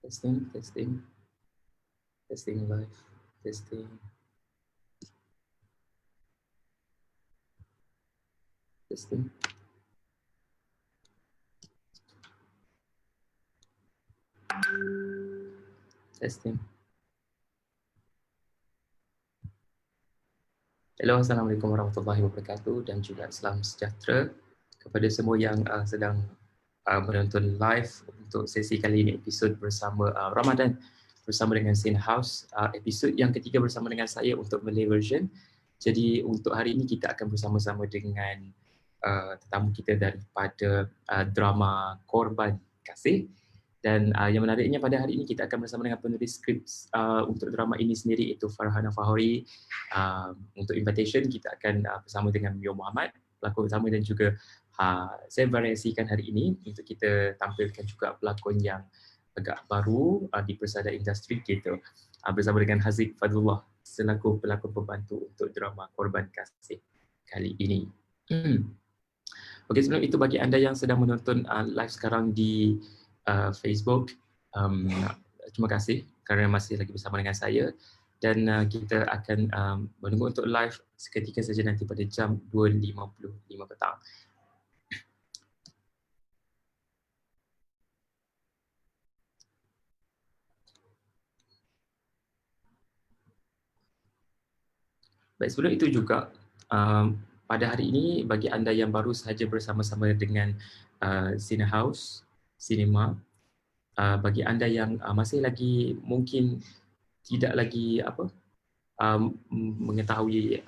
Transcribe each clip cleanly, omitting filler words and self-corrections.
Testing, testing, testing live, testing, testing. Testing. Hello, Assalamualaikum warahmatullahi wabarakatuh dan juga salam sejahtera kepada semua yang sedang menonton live untuk sesi kali ini, episod bersama Ramadan bersama dengan Sin House, episod yang ketiga bersama dengan saya untuk Malay version. Jadi untuk hari ini kita akan bersama-sama dengan tetamu kita daripada drama Korban Kasih. Dan yang menariknya pada hari ini kita akan bersama dengan penulis skrip untuk drama ini sendiri, iaitu Farhana Fahori. Untuk invitation kita akan bersama dengan Mio Muhammad, pelakon utama, dan juga saya variasikan hari ini untuk kita tampilkan juga pelakon yang agak baru di persada industri kita, bersama dengan Haziq Fadlullah selaku pelakon pembantu untuk drama Korban Kasih kali ini. Okey, sebelum itu bagi anda yang sedang menonton live sekarang di Facebook, terima kasih kerana masih lagi bersama dengan saya, dan kita akan menunggu untuk live seketika saja nanti pada jam 2.55 petang. Baik, sebelum itu juga pada hari ini bagi anda yang baru sahaja bersama-sama dengan Cine House Cinema, bagi anda yang masih lagi mungkin tidak lagi mengetahui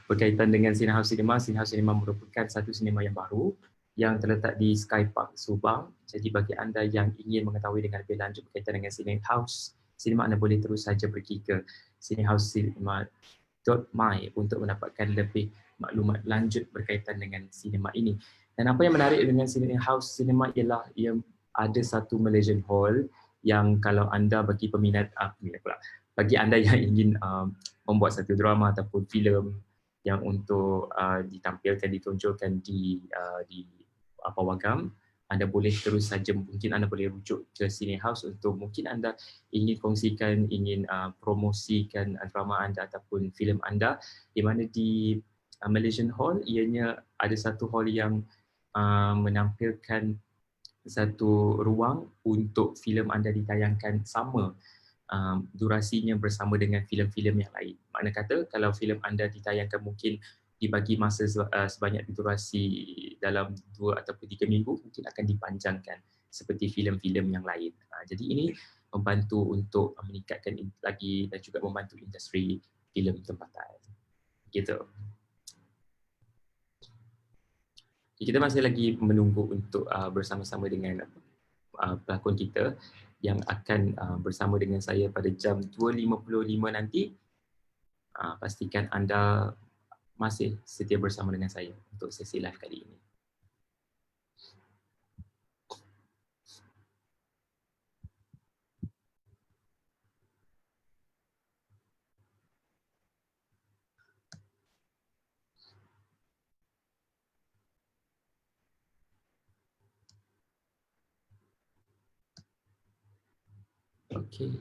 berkaitan dengan Cine House Cinema. Cine House Cinema merupakan satu sinema yang baru yang terletak di Sky Park Subang. Jadi bagi anda yang ingin mengetahui dengan lebih lanjut berkaitan dengan Cine House Cinema, anda boleh terus saja pergi ke cinehousecinema.my untuk mendapatkan lebih maklumat lanjut berkaitan dengan sinema ini. Dan apa yang menarik dengan Cine House Cinema ialah ia ada satu Malaysian Hall yang kalau anda bagi peminat bagi anda yang ingin membuat satu drama ataupun filem yang untuk ditampilkan, ditonjolkan di pawagam, anda boleh terus saja, mungkin anda boleh rujuk ke Cine House untuk mungkin anda ingin kongsikan, ingin promosikan drama anda ataupun filem anda, di mana di Malaysian Hall ianya ada satu hall yang menampilkan satu ruang untuk filem anda ditayangkan sama durasinya bersama dengan filem-filem yang lain. Makna kata kalau filem anda ditayangkan mungkin dibagi masa sebanyak durasi dalam 2 ataupun 3 minggu, mungkin akan dipanjangkan seperti filem-filem yang lain. Jadi ini membantu untuk meningkatkan lagi dan juga membantu industri filem tempatan. Gitu. Kita masih lagi menunggu untuk bersama-sama dengan pelakon kita yang akan bersama dengan saya pada jam 2.55 nanti. Pastikan anda masih setia bersama dengan saya untuk sesi live kali ini. Okey.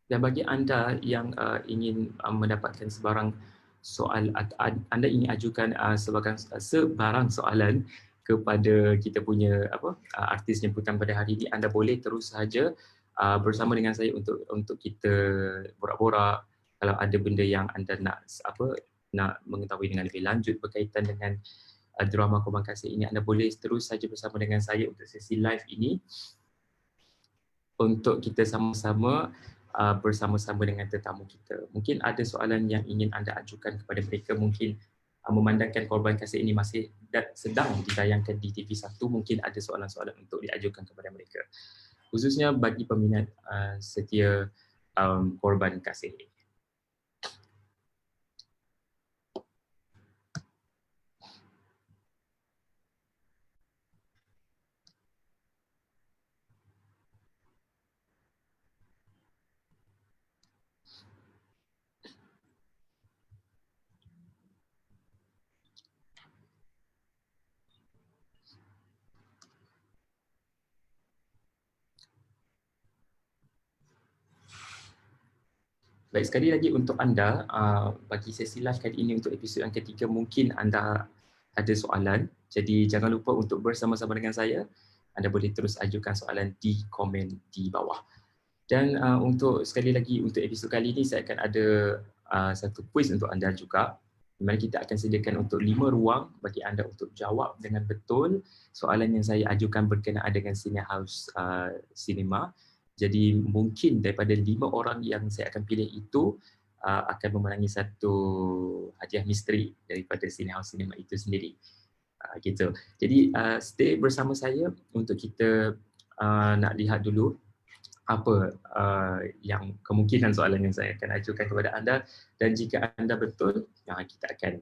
Dan bagi anda yang ingin mendapatkan sebarang soal, anda ingin ajukan sebarang soalan kepada kita punya artis jemputan pada hari ini, anda boleh terus saja bersama dengan saya untuk kita borak-borak. Kalau ada benda yang anda nak mengetahui dengan lebih lanjut berkaitan dengan drama Korban Kasih ini, anda boleh terus saja bersama dengan saya untuk sesi live ini, untuk kita sama-sama bersama-sama dengan tetamu kita. Mungkin ada soalan yang ingin anda ajukan kepada mereka, mungkin memandangkan Korban Kasih ini masih sedang ditayangkan di TV1, mungkin ada soalan-soalan untuk diajukan kepada mereka, khususnya bagi peminat setia Korban Kasih. Baik, sekali lagi untuk anda, bagi sesi live kali ini untuk episod yang ketiga, mungkin anda ada soalan. Jadi jangan lupa untuk bersama-sama dengan saya. Anda boleh terus ajukan soalan di komen di bawah. Dan untuk sekali lagi untuk episod kali ini, saya akan ada satu quiz untuk anda juga. Di mana kita akan sediakan untuk 5 ruang bagi anda untuk jawab dengan betul soalan yang saya ajukan berkenaan dengan Cinehouse Cinema. Jadi mungkin daripada 5 orang yang saya akan pilih itu akan memenangi satu hadiah misteri daripada Cinehouse Cinema itu sendiri. Gitu. Jadi stay bersama saya untuk kita nak lihat dulu apa yang kemungkinan soalan yang saya akan ajukan kepada anda, dan jika anda betul, kita akan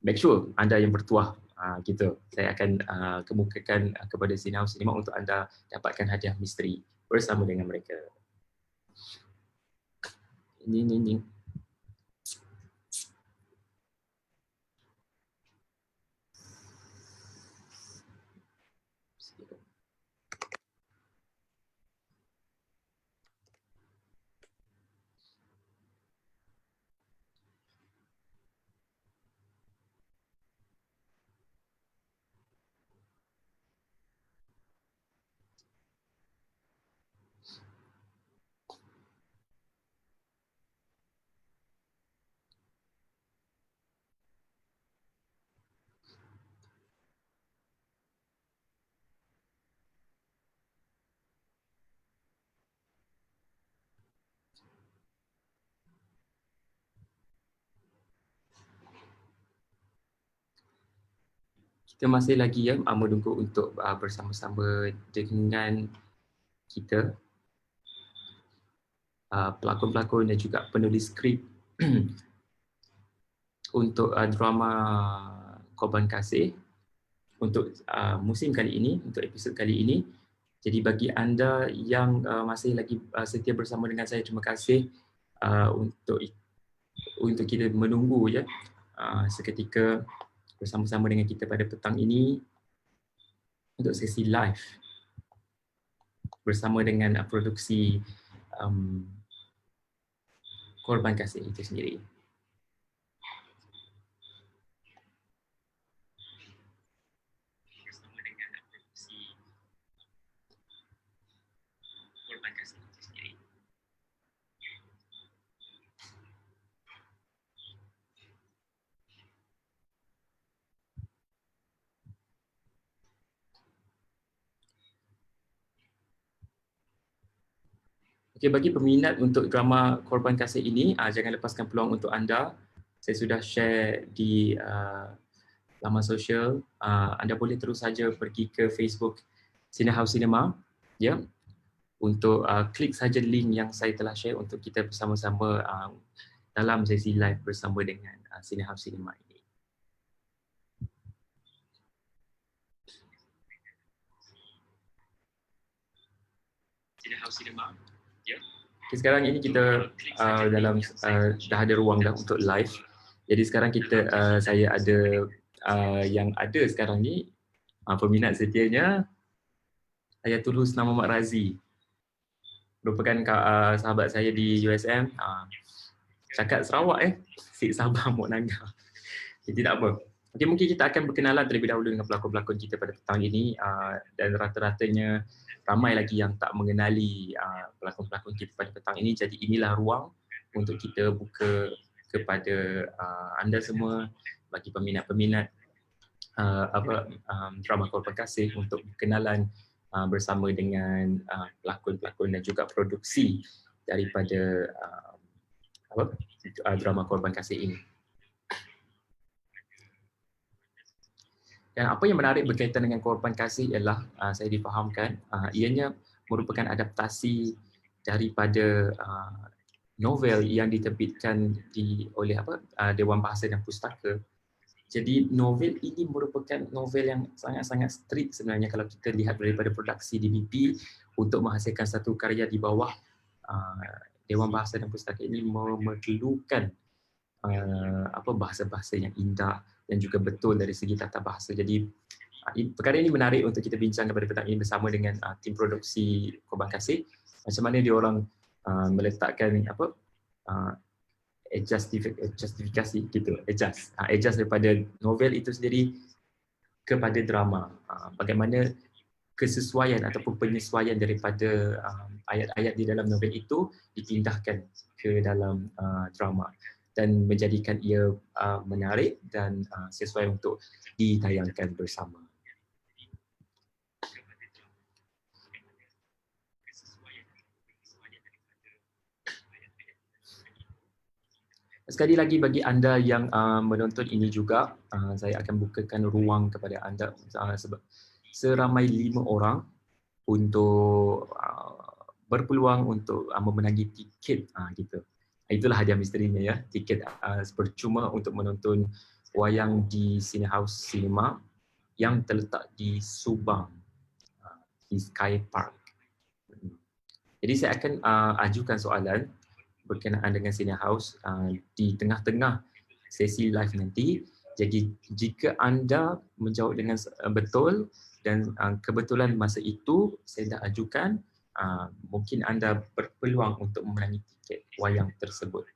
make sure anda yang bertuah. Gitu. Saya akan kemukakan kepada Cinehouse Cinema untuk anda dapatkan hadiah misteri bersama dengan mereka. Ini. Kita masih lagi menunggu untuk bersama-sama dengan kita, pelakon-pelakon dan juga penulis skrip untuk drama Korban Kasih untuk musim kali ini, untuk episod kali ini. Jadi bagi anda yang masih lagi setia bersama dengan saya, terima kasih untuk kita menunggu seketika bersama-sama dengan kita pada petang ini untuk sesi live bersama dengan produksi Korban Kasih itu sendiri. Okay, bagi peminat untuk drama Korban Kasih ini, jangan lepaskan peluang untuk anda. Saya sudah share di laman sosial. Anda boleh terus saja pergi ke Facebook Cinehouse Cinema, ya, untuk klik saja link yang saya telah share untuk kita bersama-sama dalam sesi live bersama dengan Cinehouse Cinema ini. Cinehouse Cinema, ya. Okay, sekarang ini kita dalam dah ada ruang dah untuk live. Jadi sekarang kita saya ada yang ada sekarang ni peminat setianya Ayatul Husna Muhammad Razi, merupakan sahabat saya di USM. Cakap Sarawak Sik Sabah Mok Nangah. Jadi tak apa. Okay, mungkin kita akan berkenalan terlebih dahulu dengan pelakon-pelakon kita pada petang ini, dan rata-ratanya ramai lagi yang tak mengenali pelakon-pelakon kita pada petang ini. Jadi inilah ruang untuk kita buka kepada anda semua, bagi peminat-peminat drama Korban Kasih, untuk berkenalan bersama dengan pelakon-pelakon dan juga produksi daripada drama Korban Kasih ini. Dan apa yang menarik berkaitan dengan Korban Kasih ialah saya difahamkan ianya merupakan adaptasi daripada novel yang diterbitkan oleh Dewan Bahasa dan Pustaka. Jadi novel ini merupakan novel yang sangat-sangat strict sebenarnya kalau kita lihat daripada produksi DBP untuk menghasilkan satu karya di bawah Dewan Bahasa dan Pustaka ini memerlukan bahasa-bahasa yang indah dan juga betul dari segi tata bahasa. Jadi perkara ini menarik untuk kita bincang pada petang ini bersama dengan tim produksi Korban Kasih. Macam mana dia orang meletakkan apa justifikasi gitu, adjust daripada novel itu sendiri kepada drama. Bagaimana kesesuaian ataupun penyesuaian daripada ayat-ayat di dalam novel itu dipindahkan ke dalam drama dan menjadikan ia menarik dan sesuai untuk ditayangkan bersama. Sekali lagi bagi anda yang menonton ini juga, saya akan bukakan ruang kepada anda seramai 5 orang untuk berpeluang untuk memenangi tiket gitu. Itulah hadiah misterinya ya, tiket percuma untuk menonton wayang di Cinehouse Cinema yang terletak di Subang, di Sky Park. Jadi saya akan ajukan soalan berkenaan dengan Cinehouse di tengah-tengah sesi live nanti. Jadi jika anda menjawab dengan betul dan kebetulan masa itu saya dah ajukan, mungkin anda berpeluang untuk memenangi tiket wayang tersebut.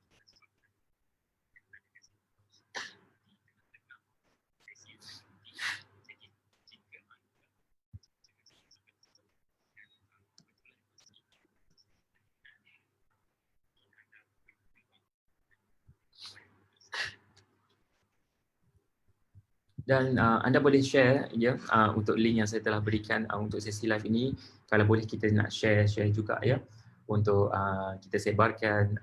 Dan anda boleh share ya untuk link yang saya telah berikan untuk sesi live ini. Kalau boleh kita nak share juga ya untuk kita sebarkan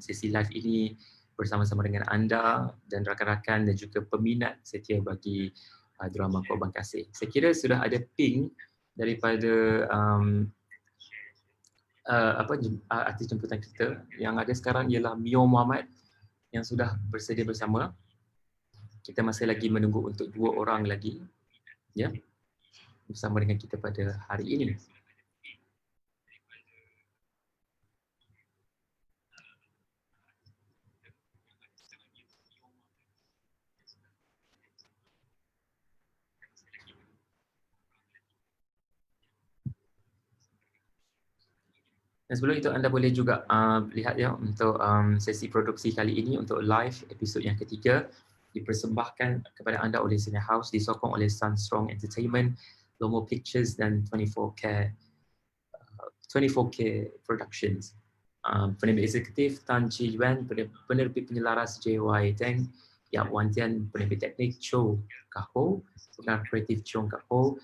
sesi live ini bersama-sama dengan anda dan rakan-rakan dan juga peminat setia bagi drama Korban Kasih. Saya kira sudah ada ping daripada artis jemputan kita. Yang ada sekarang ialah Mio Muhammad yang sudah bersedia bersama. Kita masih lagi menunggu untuk 2 orang lagi ya bersama dengan kita pada hari ini. Dan sebelum itu anda boleh juga lihat ya untuk sesi produksi kali ini untuk live episod yang ketiga dipersembahkan kepada anda oleh Cinehouse, disokong oleh Sunstrong Entertainment, Lomo Pictures dan 24K Productions. Penerbit eksekutif Tan Chi Yuan, penerbit penyelaras JY Teng, Yap Wan Tian, penerbit teknik Cho Kah Ho, pengarah kreatif Chong Kah Ho,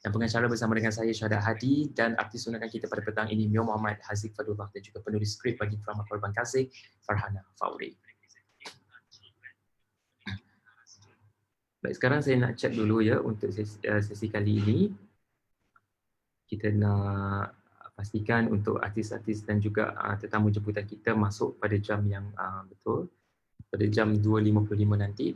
dan pengacara bersama dengan saya Syahda Hadi dan artis sunangan kita pada petang ini Mio Muhammad, Haziq Fadullah dan juga penulis skrip bagi drama Korban Kasih Farhana Fauri. Baik, sekarang saya nak cek dulu ya untuk sesi kali ini. Kita nak pastikan untuk artis-artis dan juga tetamu jemputan kita masuk pada jam yang betul, pada jam 2.55 nanti.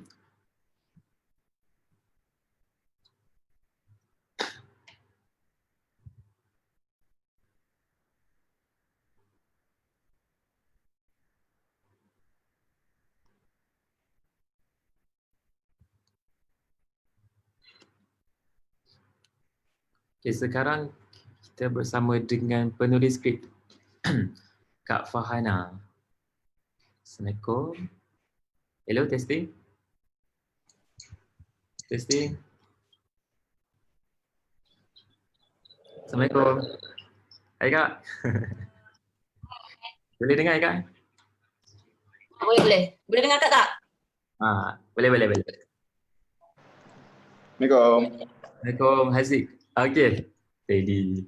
Okay, sekarang kita bersama dengan penulis skrip Kak Farhana. Assalamualaikum. Hello, testing. Testing. Assalamualaikum. Hai Kak. Boleh dengar Kak? Boleh. Boleh dengar tak? Boleh. Assalamualaikum. Assalamualaikum Haziq. Okey. Ready.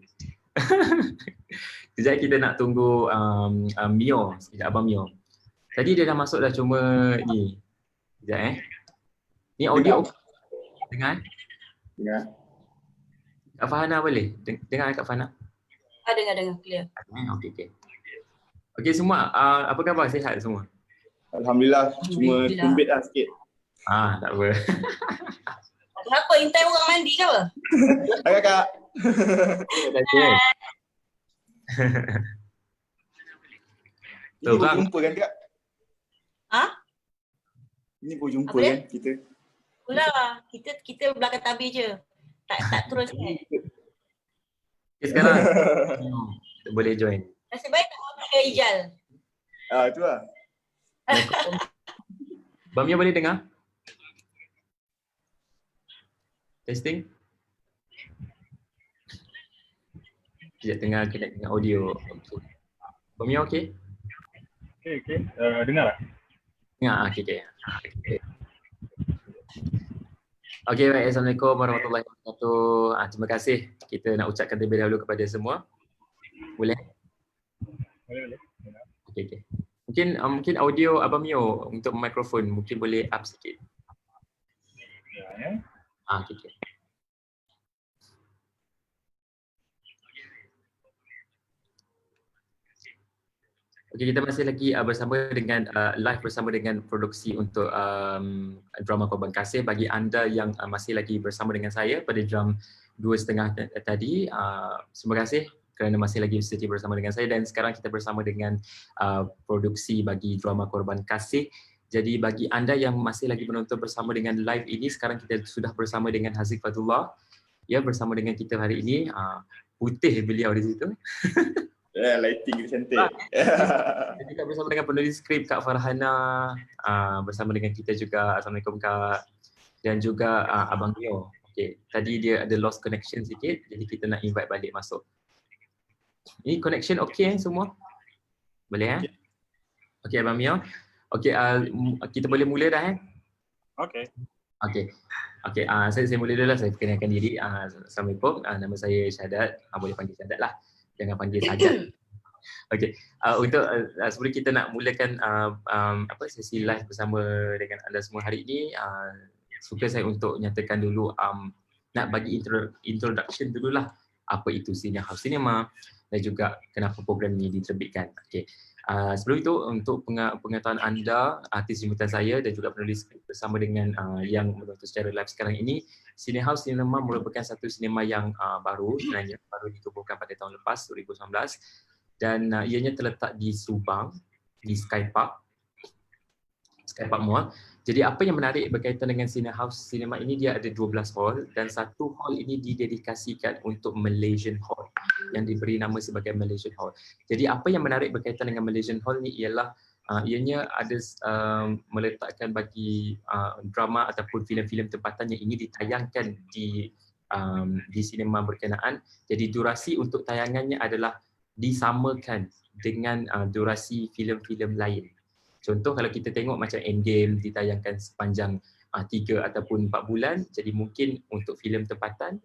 Sekejap kita nak tunggu Mio, sekejap Abang Mio. Tadi dia dah masuk dah, cuma ni. Sekejap Ni audio dengar? Dengar. Kak Farhana boleh? Dengar Kak Farhana? Dengar clear. Okey. Okey semua, apa khabar? Sihat semua? Alhamdulillah, cuma tumbit lah sikit. Tak apa. Kenapa? Intai orang mandi ke apa? Hai Kak. Ini baru jumpa kan Kak? Ini baru jumpa kan kita? Itulah, kita belakang tabir je. Tak terus kan? Okay, sekarang boleh join. Nasib baik tak mahu pakai Ijal. Itu lah. Bamia boleh dengar? Testing? Sekejap tengah connect dengan audio. Bamia okey? Okey. Dengar tak? Dengar? Okey. Okey, baik. Assalamualaikum warahmatullahi wabarakatuh. Terima kasih. Kita nak ucapkan terlebih dahulu kepada semua. Boleh? Boleh. Okey. Mungkin audio Abang Mio untuk mikrofon mungkin boleh up sikit. Ya. Okey. Okey, kita masih lagi bersama dengan live bersama dengan produksi untuk drama Korban Kasih. Bagi anda yang masih lagi bersama dengan saya pada jam 2.30 tadi, terima kasih kerana masih lagi setia bersama dengan saya, dan sekarang kita bersama dengan produksi bagi drama Korban Kasih. Jadi bagi anda yang masih lagi menonton bersama dengan live ini, sekarang kita sudah bersama dengan Haziq Fadullah. Ya, bersama dengan kita hari ini. Putih beliau di situ. Lighting dia cantik. Kita juga bersama dengan penulis skrip Kak Farhana, bersama dengan kita juga. Assalamualaikum Kak. Dan juga Abang Mio. Okey, tadi dia ada lost connection sikit, jadi kita nak invite balik masuk. Ini connection okey semua? Boleh Okey Abang Mio. Okey, kita boleh mula dah Okey, saya mula dulu lah. Saya perkenalkan diri. Assalamualaikum, nama saya Syahadat. Boleh panggil Syahadat lah, jangan panggil Sajat. Okey, untuk sebelum kita nak mulakan sesi live bersama dengan anda semua hari ini, suka saya untuk nyatakan dulu, nak bagi introduction dululah apa itu Cinehouse Cinema dan juga kenapa program ini diterbitkan. Okey. Sebelum itu, untuk pengetahuan anda, artis jemputan saya dan juga penulis bersama dengan yang menonton secara live sekarang ini, Cinehouse Cinema merupakan satu sinema yang baru, sebenarnya baru ditubuhkan pada tahun lepas 2019, dan ianya terletak di Subang, di Sky Park Mall. Jadi apa yang menarik berkaitan dengan Cinehouse Cinema ini, dia ada 12 hall dan satu hall ini didedikasikan untuk Malaysian Hall yang diberi nama sebagai Malaysian Hall. Jadi apa yang menarik berkaitan dengan Malaysian Hall ni ialah ianya ada meletakkan bagi drama ataupun filem-filem tempatan yang ingin ditayangkan di sinema berkenaan. Jadi durasi untuk tayangannya adalah disamakan dengan durasi filem-filem lain. Contoh, kalau kita tengok macam Endgame ditayangkan sepanjang 3 ataupun 4 bulan, jadi mungkin untuk filem tempatan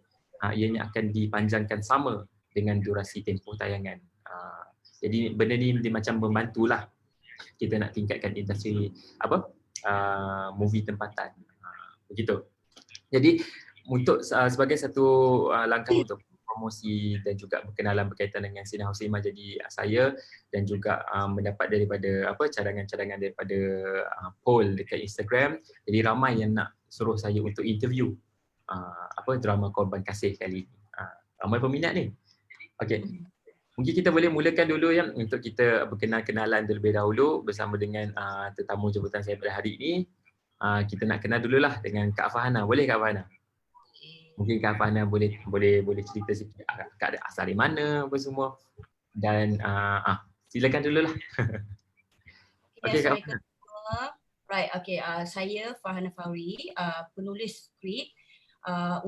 ianya akan dipanjangkan sama dengan durasi tempoh tayangan. Jadi benda ni dia macam membantulah kita nak tingkatkan industri movie tempatan. Begitu. Jadi untuk sebagai satu langkah untuk promosi dan juga berkenalan berkaitan dengan Cinehouse Cinema, jadi saya dan juga mendapat daripada cadangan-cadangan daripada poll dekat Instagram, jadi ramai yang nak suruh saya untuk interview drama Korban Kasih kali ini. Ramai peminat ni. Okey. Mungkin kita boleh mulakan dulu untuk kita berkenal-kenalan terlebih dahulu bersama dengan tetamu jemputan saya pada hari ini. Kita nak kenal dululah dengan Kak Farhana. Boleh Kak Farhana? Mungkin Kak Farhana boleh cerita sikit Kak ada asal dari mana apa semua, dan silakan dululah. Okey Kak Farhana. Right, okay. Saya Farhana Fawri, penulis skrip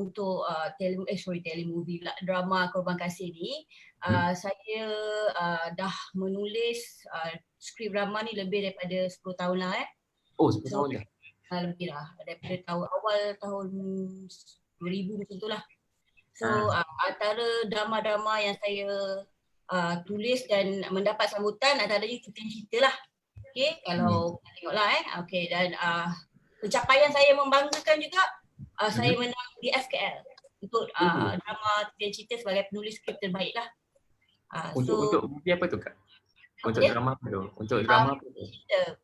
untuk telemovie drama Korban Kasih ni. Saya dah menulis skrip drama ni lebih daripada 10 tahun lah. Oh, 10 tahun dah. Lebih lah, daripada awal tahun 2000 macam tu lah. So antara drama-drama yang saya tulis dan mendapat sambutan antaranya Cerita lah. Okay, kalau tengoklah okay, dan pencapaian saya membanggakan juga, saya menang di FKL untuk drama Cerita sebagai penulis skrip terbaik lah. Untuk movie apa tu Kak? Untuk drama apa tu? Untuk drama apa tu? Cerita.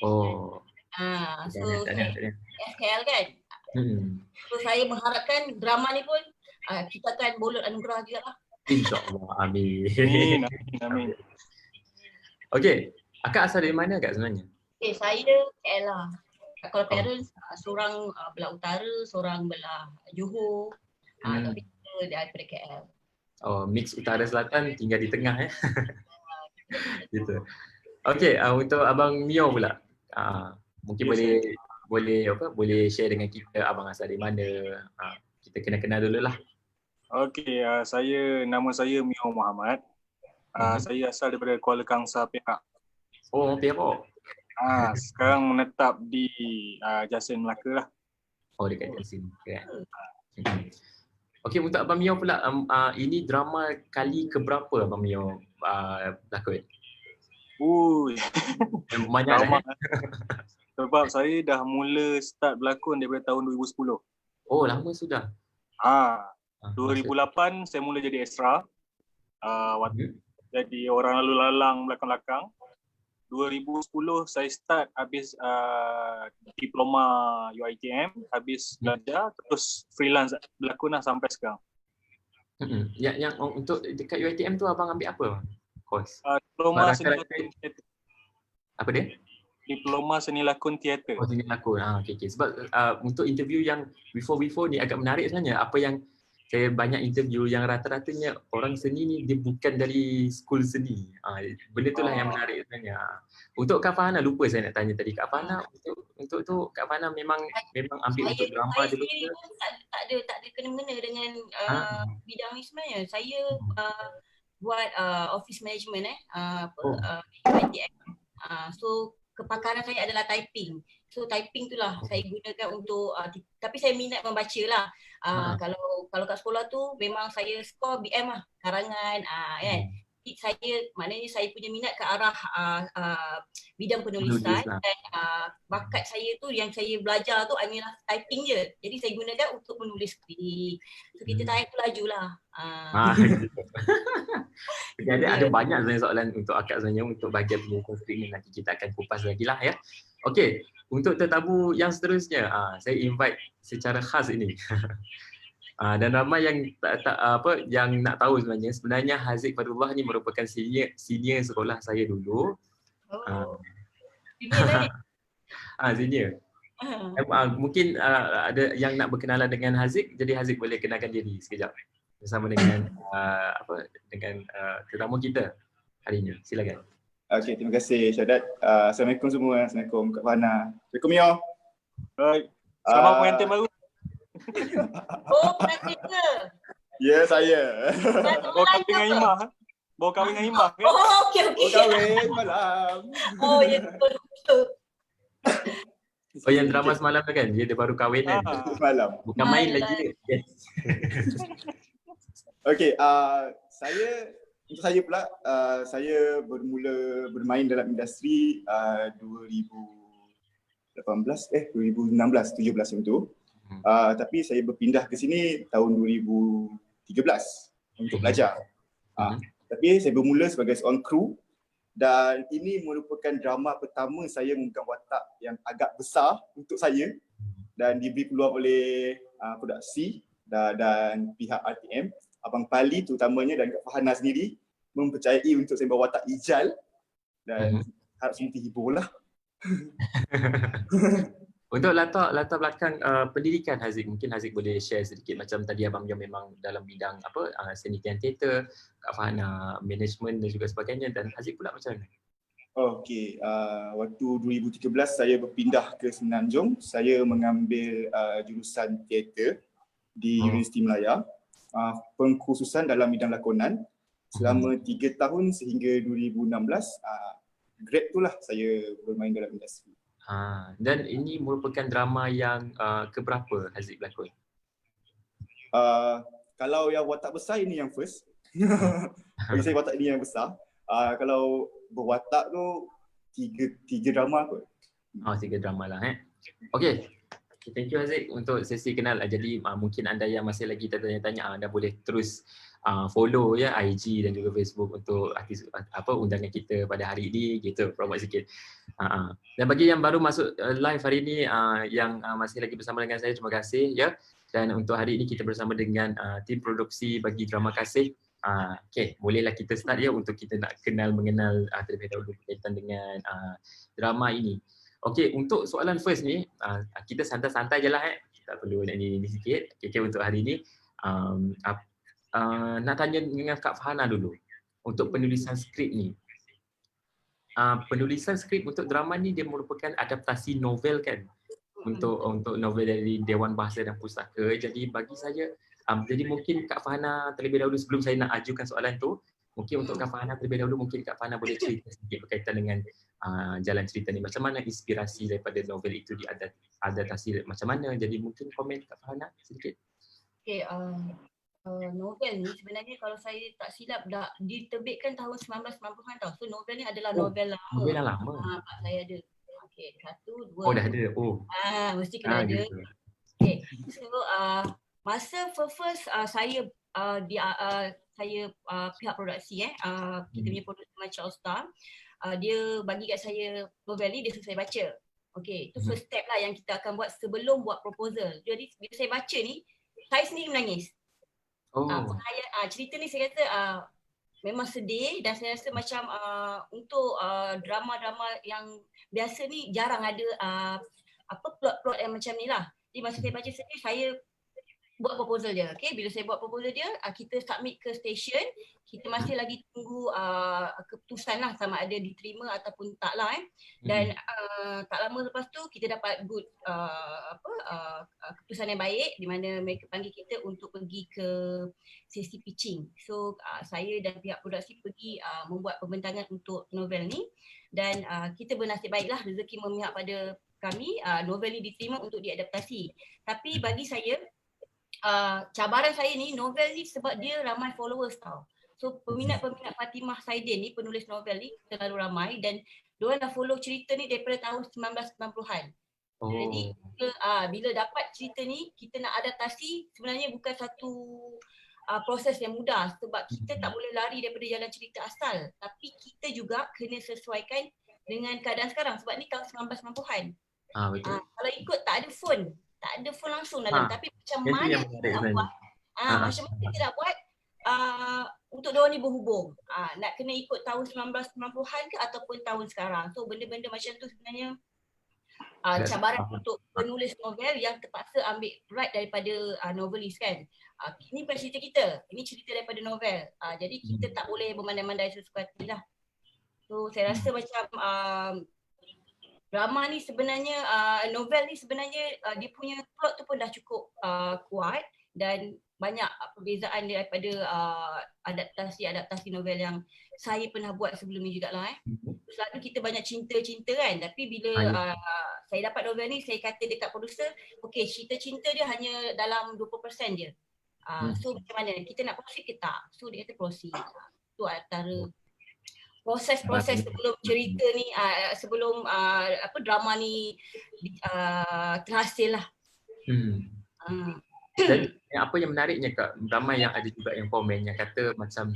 Oh. So FKL kan? So saya mengharapkan drama ni pun kita akan bolot anugerah juga lah. InsyaAllah, amin. Amin. Okey, Akak asal dari mana Kak sebenarnya? Okay, saya KL lah. Kalau parents, seorang belah utara, seorang belah Johor, tapi kita daripada KL. Oh, mix utara selatan tinggal di tengah gitu. Okey, untuk Abang Mio pula. Mungkin boleh share dengan kita abang asal dari mana. Kita kenal dululah. Okey, nama saya Mio Muhammad. Saya asal daripada Kuala Kangsar, Perak. Oh, Perak. Sekarang menetap di Jasin, Melaka lah. Oh, dekat sini kan. Okey, untuk Abang Mio pula, ini drama kali keberapa Abang Mio berlakon? Banyak drama. Sebab saya dah mula start berlakon daripada tahun 2010. Oh, lama sudah. 2008 saya mula jadi extra. Jadi orang lalu lalang belakang-belakang. 2010 saya start habis diploma UiTM, habis belajar terus freelance berlakon lah sampai sekarang. Yang untuk dekat UiTM tu abang ambil apa? Course. Diploma seni lakon teater. Apa dia? Diploma seni lakon teater. Oh, seni lakon. Okey. Sebab untuk interview yang before ni agak menarik sebenarnya. Apa yang saya banyak interview yang rata-ratanya orang seni ni dia bukan dari school seni. Benda itulah yang menarik sebenarnya. Untuk Kak Fahana, lupa saya nak tanya tadi. Kak Fahana, untuk tu Kak Fahana memang ambil untuk drama je betul? Tak ada kena-mengena dengan bidang ni sebenarnya. Saya buat office management UiTM. So kepakaran saya adalah typing. So typing itulah saya gunakan untuk tapi saya minat membaca lah. Kalau kat sekolah tu memang saya score BM lah, karangan kan. Maknanya saya punya minat ke arah bidang penulisan dan bakat saya tu yang saya belajar tu adalah typing je. Jadi saya gunakan untuk menulis skrip. So kita type tu laju lah. Jadi ada banyak sebenarnya soalan untuk akak sebenarnya untuk bahagian penulisan skrip ni, nanti kita akan kupas lagi lah ya. Okey, untuk tetamu yang seterusnya, saya invite secara khas ini. Dan ramai yang yang nak tahu sebenarnya Haziq Fadlullah ni merupakan senior sekolah saya dulu. Senior. Mungkin ada yang nak berkenalan dengan Haziq, jadi Haziq boleh kenalkan diri sekejap bersama dengan dengan tetamu kita hari ini. Silakan. Okey, terima kasih Syahadat. Assalamualaikum semua. Assalamualaikum Kak Fahana. Assalamualaikum Mio. Baik. Selamat pengantin baru. Pengantin ke? Ya, saya. Bawa kahwin dengan Imah. Bawa kahwin dengan Imah kan? Okey. Oh, kahwin malam. Oh, ya betul. Oh, yang drama semalam tu kan? Dia baru kahwin kan? Malam. Bukan main lagi. Yes. Okey, untuk saya pula, saya bermula bermain dalam industri 2016 macam tu. Tapi saya berpindah ke sini tahun 2013 untuk belajar. Tapi saya bermula sebagai seorang kru dan ini merupakan drama pertama saya memegang watak yang agak besar untuk saya dan diberi peluang oleh produksi dan pihak RTM. Abang Pali terutamanya dan Kak Fahana sendiri mempercayai untuk saya bawa watak Ijal dan harap semua terhibur lah. Untuk latar belakang pendidikan Haziq, mungkin Haziq boleh share sedikit. Macam tadi Abang Mio memang dalam bidang seni dan teater, Kak Fahana management dan juga sebagainya, dan Haziq pula macam mana? Okey, waktu 2013 saya berpindah ke Semenanjung. Saya mengambil jurusan teater di Universiti Melaya. Pengkhususan dalam bidang lakonan selama 3 tahun sehingga 2016. Grade itulah saya bermain dalam industri. Dan ini merupakan drama yang keberapa Haziq berlakon? Kalau yang watak besar ini yang first. Bagi saya watak ini yang besar. Kalau berwatak tu tiga drama kot. 3 drama lah Okey. Thank you Haziq untuk sesi kenal. Jadi mungkin anda yang masih lagi tertanya-tanya, anda boleh terus follow ya IG dan juga Facebook untuk undangan kita pada hari ini gitu, promote sikit. Dan bagi yang baru masuk live hari ini yang masih lagi bersama dengan saya, terima kasih ya. Dan untuk hari ini kita bersama dengan tim produksi bagi drama Kasih. Okey, bolehlah kita start ya untuk kita nak mengenal terlebih dahulu berkaitan dengan drama ini. Okey, untuk soalan first ni, kita santai-santai je lah tak perlu nak ni sikit. Okey, untuk hari ni, nak tanya dengan Kak Farhana dulu untuk penulisan skrip ni. Penulisan skrip untuk drama ni dia merupakan adaptasi novel kan, untuk novel dari Dewan Bahasa dan Pustaka. Jadi bagi saya, jadi mungkin Kak Farhana terlebih dahulu sebelum saya nak ajukan soalan tu, mungkin untuk Kak Farhana terlebih dahulu, mungkin Kak Farhana boleh cerita sedikit berkaitan dengan jalan cerita ni. Macam mana inspirasi daripada novel itu diadaptasi macam mana? Jadi mungkin komen Kak Farhana sedikit. Okay, novel ni sebenarnya kalau saya tak silap dah diterbitkan tahun 1990-an tau. So novel ni adalah novel lama. Novel yang lama. Pak saya ada. Okay, 1, 2. Oh dah ada. Mesti kena ada. Gitu. Okay, so masa first saya pihak produksi kita punya producer Charles Star, dia bagi kat saya novel ni, dia suruh saya baca. Okay, itu first step lah yang kita akan buat sebelum buat proposal. Jadi bila saya baca ni, saya sendiri menangis. Cerita ni saya kata memang sedih, dan saya rasa macam untuk drama-drama yang biasa ni jarang ada plot-plot yang macam ni lah. Jadi masa saya baca sendiri, saya buat proposal dia. Okay, bila saya buat proposal dia, kita submit ke station. Kita masih lagi tunggu keputusan lah sama ada diterima ataupun tak lah. Dan tak lama lepas tu kita dapat good keputusan yang baik, di mana mereka panggil kita untuk pergi ke sesi pitching. So saya dan pihak produksi pergi membuat pembentangan untuk novel ni, dan kita bernasib baiklah, rezeki memihak pada kami, novel ni diterima untuk diadaptasi. Tapi bagi saya, cabaran saya ni, novel ni sebab dia ramai followers tau. So peminat-peminat Fatimah Saidin ni, penulis novel ni terlalu ramai, dan diorang dah follow cerita ni daripada tahun 1990-an. Jadi bila dapat cerita ni, kita nak adaptasi sebenarnya bukan satu proses yang mudah, sebab kita tak boleh lari daripada jalan cerita asal, tapi kita juga kena sesuaikan dengan keadaan sekarang, sebab ni tahun 1990-an. Betul. Kalau ikut tak ada phone langsung dalam, tapi macam mana kita nak buat, macam mana kita nak buat untuk diorang ni berhubung, nak kena ikut tahun 1990-an ke ataupun tahun sekarang. So benda-benda macam tu sebenarnya cabaran untuk penulis novel yang terpaksa ambil right daripada novelis kan. Ini bukan cerita kita, ini cerita daripada novel. Jadi kita tak boleh bermandai-mandai sesuka hati lah. So saya rasa macam drama ni sebenarnya, novel ni sebenarnya dia punya plot tu pun dah cukup kuat, dan banyak perbezaan daripada adaptasi novel yang saya pernah buat sebelum ni jugalah. Selalu kita banyak cinta-cinta kan, tapi bila saya dapat novel ni, saya kata dekat producer, okay, cinta-cinta dia hanya dalam 20% je. So macam mana, kita nak proceed ke tak? So dia kata proceed. Tu antara proses sebelum cerita ni, sebelum drama ni terhasil lah. Dan apa yang menariknya Kak, ramai yang ada juga yang komen yang kata macam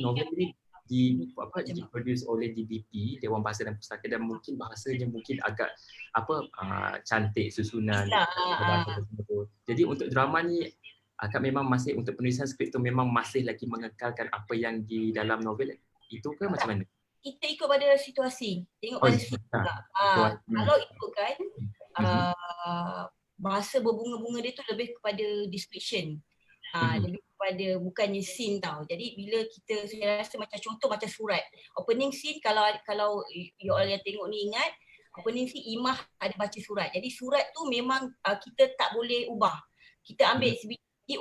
novel ni diproduce oleh DBP, Dewan Bahasa dan Pustaka, dan mungkin bahasanya mungkin agak cantik, susunan bahasa tersebut. Jadi untuk drama ni Kak memang masih untuk penulisan skrip tu memang masih lagi mengekalkan apa yang di dalam novel itu ke macam mana? Kita ikut pada situasi, tengok pada situasi. Kalau ikutkan bahasa berbunga-bunga dia tu lebih kepada description, lebih kepada bukannya scene tau. Jadi bila kita, saya rasa macam contoh macam surat opening scene, kalau you all yang tengok ni ingat, opening scene Imah ada baca surat. Jadi surat tu memang kita tak boleh ubah, kita ambil sedikit,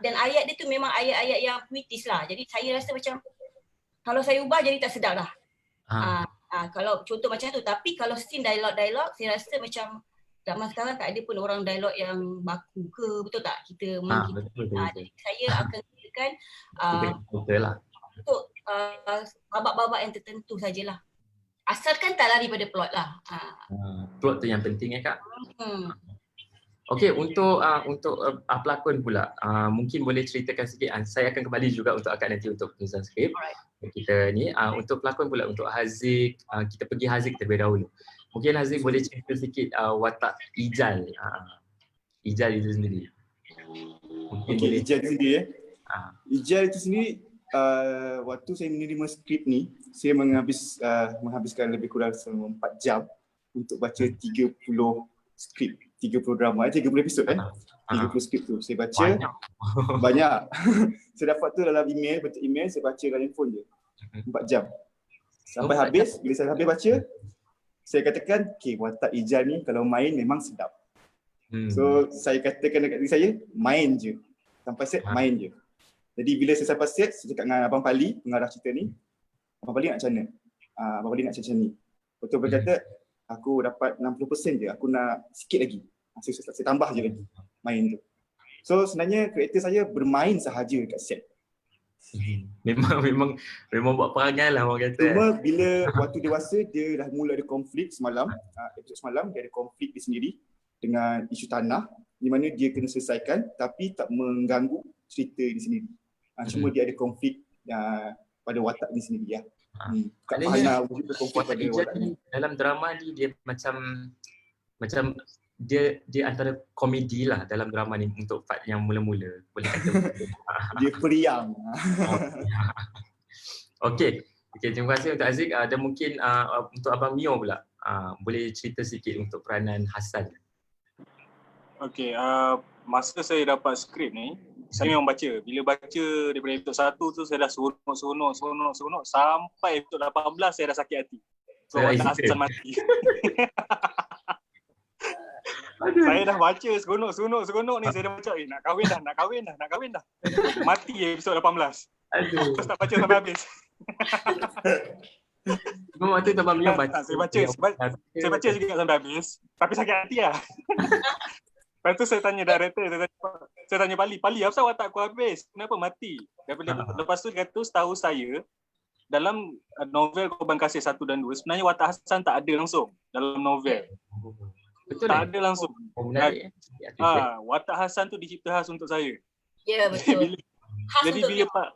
dan ayat dia tu memang ayat-ayat yang puitis lah. Jadi saya rasa macam kalau saya ubah jadi tak sedap lah. Kalau contoh macam tu. Tapi kalau scene dialog, saya rasa macam zaman sekarang tak ada pun orang dialog yang baku ke, betul tak? Kita betul. Jadi saya akan gunakan untuk babak-babak yang tertentu sajalah. Asalkan tak lari pada plot lah. Plot tu yang penting Kak. Okey, untuk pelakon pula, mungkin boleh ceritakan sikit. Saya akan kembali juga untuk akak nanti untuk penulisan skrip kita ni. Untuk pelakon pula, untuk Haziq, kita pergi Haziq terlebih dahulu. Mungkin Haziq boleh cerita sikit watak Ijal. Ijal itu sendiri. Okey, Ijal itu sendiri Ijal itu sendiri, waktu saya menerima skrip ni, saya menghabiskan lebih kurang selama 4 jam untuk baca 30 skrip, 30 drama, 30 episod 30 skrip tu. Saya baca Banyak. banyak. Saya dapat tu dalam email, bentuk email, saya baca dalam handphone je. 4 jam. Sampai 4 habis, bila saya habis baca, saya katakan, watak Ijal ni kalau main memang sedap. So saya katakan dekat diri saya, main je. Sampai set, main je. Jadi bila saya sampai set, saya cakap dengan Abang Pali, pengarah cerita ni, Abang Pali nak macam mana? Abang Pali nak macam ni. Betul berkata, aku dapat 60% je, aku nak sikit lagi. Saya tambah je lagi main tu. So sebenarnya karakter saya bermain sahaja dekat set. Memang buat perangai lah orang kata. Cuma bila waktu dewasa dia dah mula ada konflik semalam, episod semalam dia ada konflik dia sendiri dengan isu tanah di mana dia kena selesaikan tapi tak mengganggu cerita ini sendiri. Cuma dia ada konflik pada watak ini sendiri ya. Kat mana wujud konflik pada watak ni. Dalam drama ni dia macam dia antara komedi lah dalam drama ni untuk part yang mula-mula. Boleh kata dia periang. Okey, terima kasih untuk Aziz. Dan mungkin untuk Abang Mio pula, boleh cerita sikit untuk peranan Hassan. Okey, masa saya dapat skrip ni, saya memang baca. Bila baca daripada episod 1 tu saya dah seronok sampai episod 18 saya dah sakit hati. So Hassan mati. Saya dah baca seronok ni, saya dah baca nak kahwin dah. Mati episod 18. Terus tak baca sampai habis. Cuma waktu tu Abang Mio baca. Saya baca sikit sampai habis, tapi sakit hati lah. Lepas tu saya tanya director, saya tanya Pali, apa watak aku habis? Kenapa mati? Lepas tu dia kata, setahu saya, dalam novel Korban Kasih 1 dan 2, sebenarnya watak Hassan tak ada langsung dalam novel. Betul tak ada langsung. Menarik. Watak Hassan tu dicipta khas untuk saya. Ya, betul. Jadi bila Pak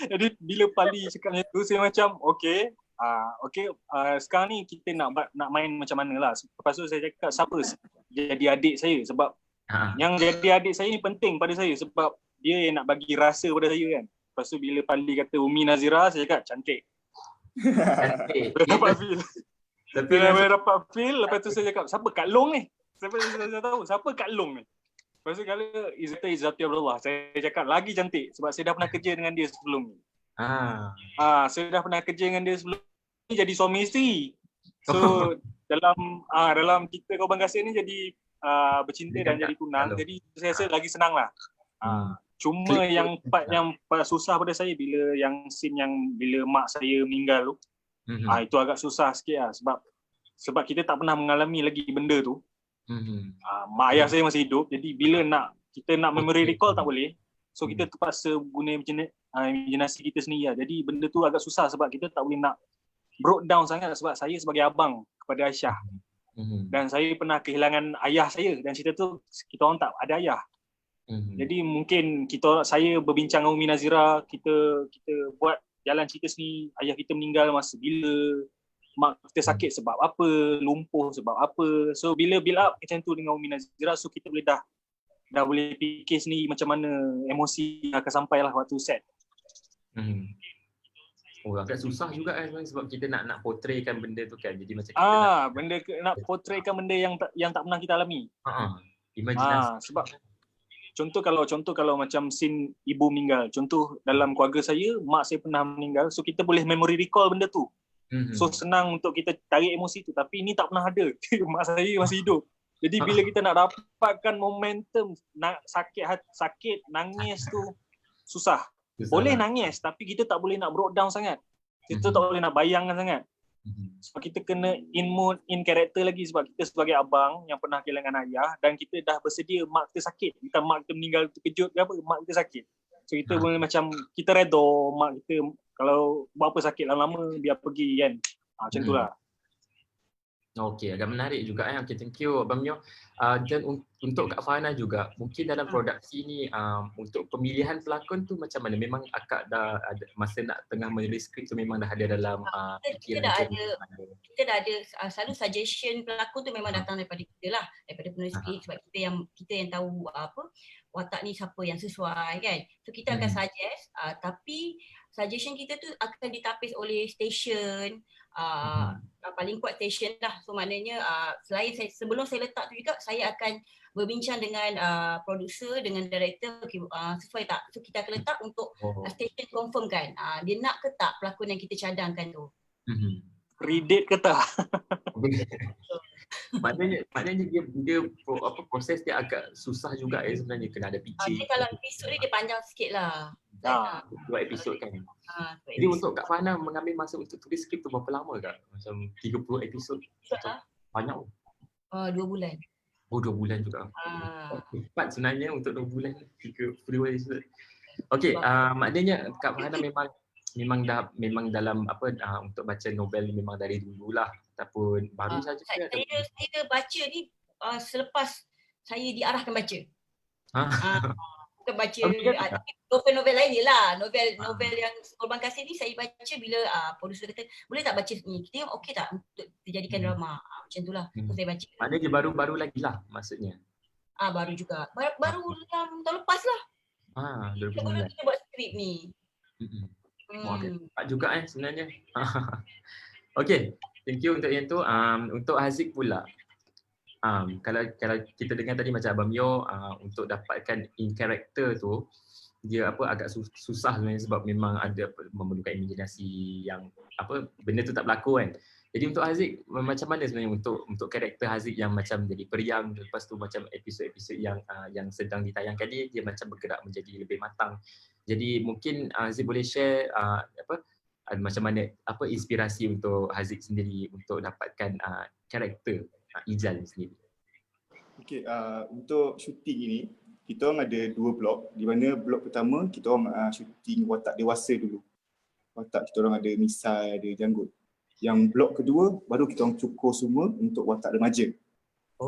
jadi bila Pali cakap macam tu, saya macam okey, sekarang ni kita nak main macam mana lah. Lepas tu saya cakap siapa jadi adik saya, sebab yang jadi adik saya ni penting pada saya sebab dia yang nak bagi rasa pada saya kan. Lepas tu bila Pali kata Umi Nazira, saya cakap cantik. Dapat feel. Tapi bila dapat feel, lepas tu saya cakap siapa Kak Long ni? Saya tahu siapa Kak Long ni. Lepas tu kala Izzati Abdullah, saya cakap lagi cantik sebab saya dah pernah kerja dengan dia sebelum ni. Saya dah pernah kerja dengan dia sebelum ni jadi suami isteri. So dalam kita Korban Kasih ni jadi bercinta dan jadi tunang. Jadi saya rasa lagi senang lah. Cuma yang part susah pada saya bila yang scene yang bila mak saya meninggal tu. Itu agak susah sikit lah sebab kita tak pernah mengalami lagi benda tu. Mak ayah saya masih hidup, jadi bila kita nak memory recall tak boleh. So kita terpaksa guna imaginasi kita sendiri lah. Jadi benda tu agak susah sebab kita tak boleh nak broke down sangat sebab saya sebagai abang kepada Aisyah. Dan saya pernah kehilangan ayah saya dan cerita tu kita orang tak ada ayah. Jadi mungkin saya berbincang dengan Umi Nazira, kita buat jalan cerita sini, ayah kita meninggal masa bila, mak kita sakit sebab apa, lumpuh sebab apa. So bila build up macam tu dengan Umi Nazira, so kita boleh dah boleh fikir sendiri macam mana emosi akan sampai lah waktu set. Agak susah juga kan sebab kita nak portraykan benda tu kan. Jadi macam kita nak portraykan benda yang tak pernah kita alami. Imajinasi. Sebab Contoh kalau macam scene ibu meninggal. Contoh dalam keluarga saya, mak saya pernah meninggal. So kita boleh memory recall benda tu. So senang untuk kita tarik emosi tu. Tapi ini tak pernah ada. Mak saya masih hidup. Jadi bila kita nak dapatkan momentum sakit, nangis tu susah. Boleh nangis tapi kita tak boleh nak broke down sangat. Kita tak boleh nak bayangkan sangat. Sebab kita kena in mood, in character lagi sebab kita sebagai abang yang pernah kehilangan ayah dan kita dah bersedia mak kita sakit. Bukan mak kita meninggal terkejut ke apa, mak kita sakit. So kita boleh macam kita redha mak kita kalau buat apa sakit lama-lama biar pergi kan. Macam tu lah. Okey, agak menarik juga Okay, thank you Abang Mio. Dan untuk Kak Fahana juga, mungkin dalam produksi ni untuk pemilihan pelakon tu macam mana? Memang akak dah ada masa nak tengah menulis skrip tu memang dah ada dalam kita dah ada selalu suggestion pelakon tu memang datang daripada kita lah, daripada penulis skrip sebab kita yang tahu watak ni siapa yang sesuai kan. So kita akan suggest tapi suggestion kita tu akan ditapis oleh stesen, paling kuat station lah. So maknanya selain sebelum saya letak tu juga, saya akan berbincang dengan producer, dengan director, sesuai tak? So kita akan letak untuk station confirm kan. Dia nak ke tak pelakon yang kita cadangkan tu. Redate ke tak? maknanya dia proses dia agak susah juga sebenarnya, kena ada pitching. Jadi kalau episod dia panjang sikit lah. 2 episod kan. Jadi untuk Kak Fahana mengambil masa untuk tulis skrip tu berapa lama Kak? Macam 30 episod? Banyak. 2 bulan. Oh 2 bulan juga. Cepat sebenarnya untuk 2 bulan 30 episod. Okey, maknanya Kak Fahana memang dalam untuk baca novel ni memang dari dululah ataupun baru saja. Saya baca ni selepas saya diarahkan baca. Bukan baca novel lain je lah. Novel yang Korban Kasih ni saya baca bila producer kata boleh tak baca ni, kita tengok okey tak untuk dijadikan drama. Macam tu lah. So saya baca. Maknanya baru lagi lah maksudnya. Baru juga. Baru tahun lepas lah. 2009. Kita buat skrip ni. Cepat juga sebenarnya. Okey, thank you untuk yang tu. Untuk Haziq pula. Kalau kita dengar tadi macam Abang Mio, untuk dapatkan in character tu dia agak susah sebenarnya, sebab memang ada memerlukan imaginasi yang benda tu tak berlaku kan. Jadi untuk Haziq macam mana sebenarnya untuk karakter Haziq yang macam jadi periang, lepas tu macam episod-episod yang sedang ditayangkan dia macam bergerak menjadi lebih matang. Jadi mungkin Haziq boleh share macam mana inspirasi untuk Haziq sendiri untuk dapatkan karakter Ijal sendiri. Okey, untuk syuting ini kita orang ada 2 blok, di mana blok pertama kita orang syuting watak dewasa dulu. Watak kita orang ada misai, ada janggut. Yang blok kedua baru kita orang cukur semua untuk watak remaja.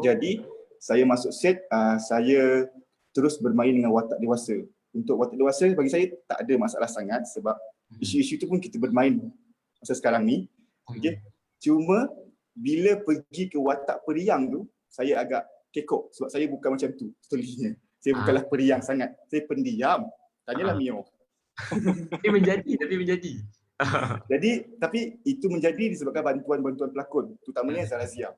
Jadi saya masuk set, saya terus bermain dengan watak dewasa. Untuk watak dewasa bagi saya tak ada masalah sangat, sebab isu-isu tu pun kita bermain masa sekarang ni. Okay. Cuma bila pergi ke watak periang tu, saya agak kekok sebab saya bukan macam tu storynya. Saya bukanlah periang sangat. Saya pendiam. Tanyalah Mio. Tapi menjadi. Jadi, tapi itu menjadi disebabkan bantuan-bantuan pelakon, terutamanya Zarazia.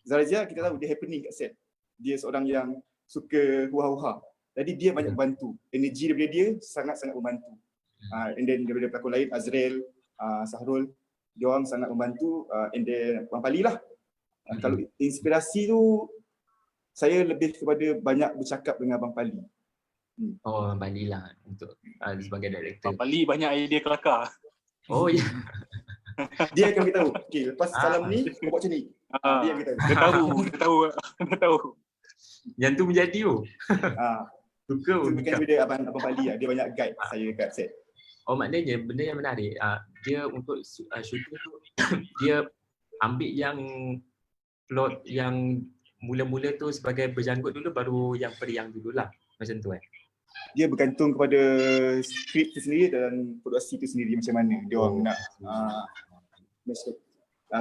Zarazia kita tahu dia happening kat set. Dia seorang yang suka huha-huha. Jadi dia banyak bantu. Energi daripada dia sangat-sangat membantu. And then daripada pelakon lain, Azrael, Sahrul, dia orang sangat membantu. And then Bang Pali lah. Kalau inspirasi tu, saya lebih kepada banyak bercakap dengan Bang Pali. Bang Pali lah untuk sebagai director. Bang Pali banyak idea kelakar. Oh ya. Dia akan beritahu, okey lepas salam ni kau buat macam ni. Dia akan beritahu. Dia tahu. Yang tu menjadi tu. Suka bukan daripada Abang Pali dia banyak guide saya kat set. Maknanya benda yang menarik, dia untuk syuting tu dia ambil yang plot yang mula-mula tu sebagai berjanggut dulu, baru yang periang dululah. Macam tu Dia bergantung kepada skrip tu sendiri dan produksi tu sendiri macam mana dia orang nak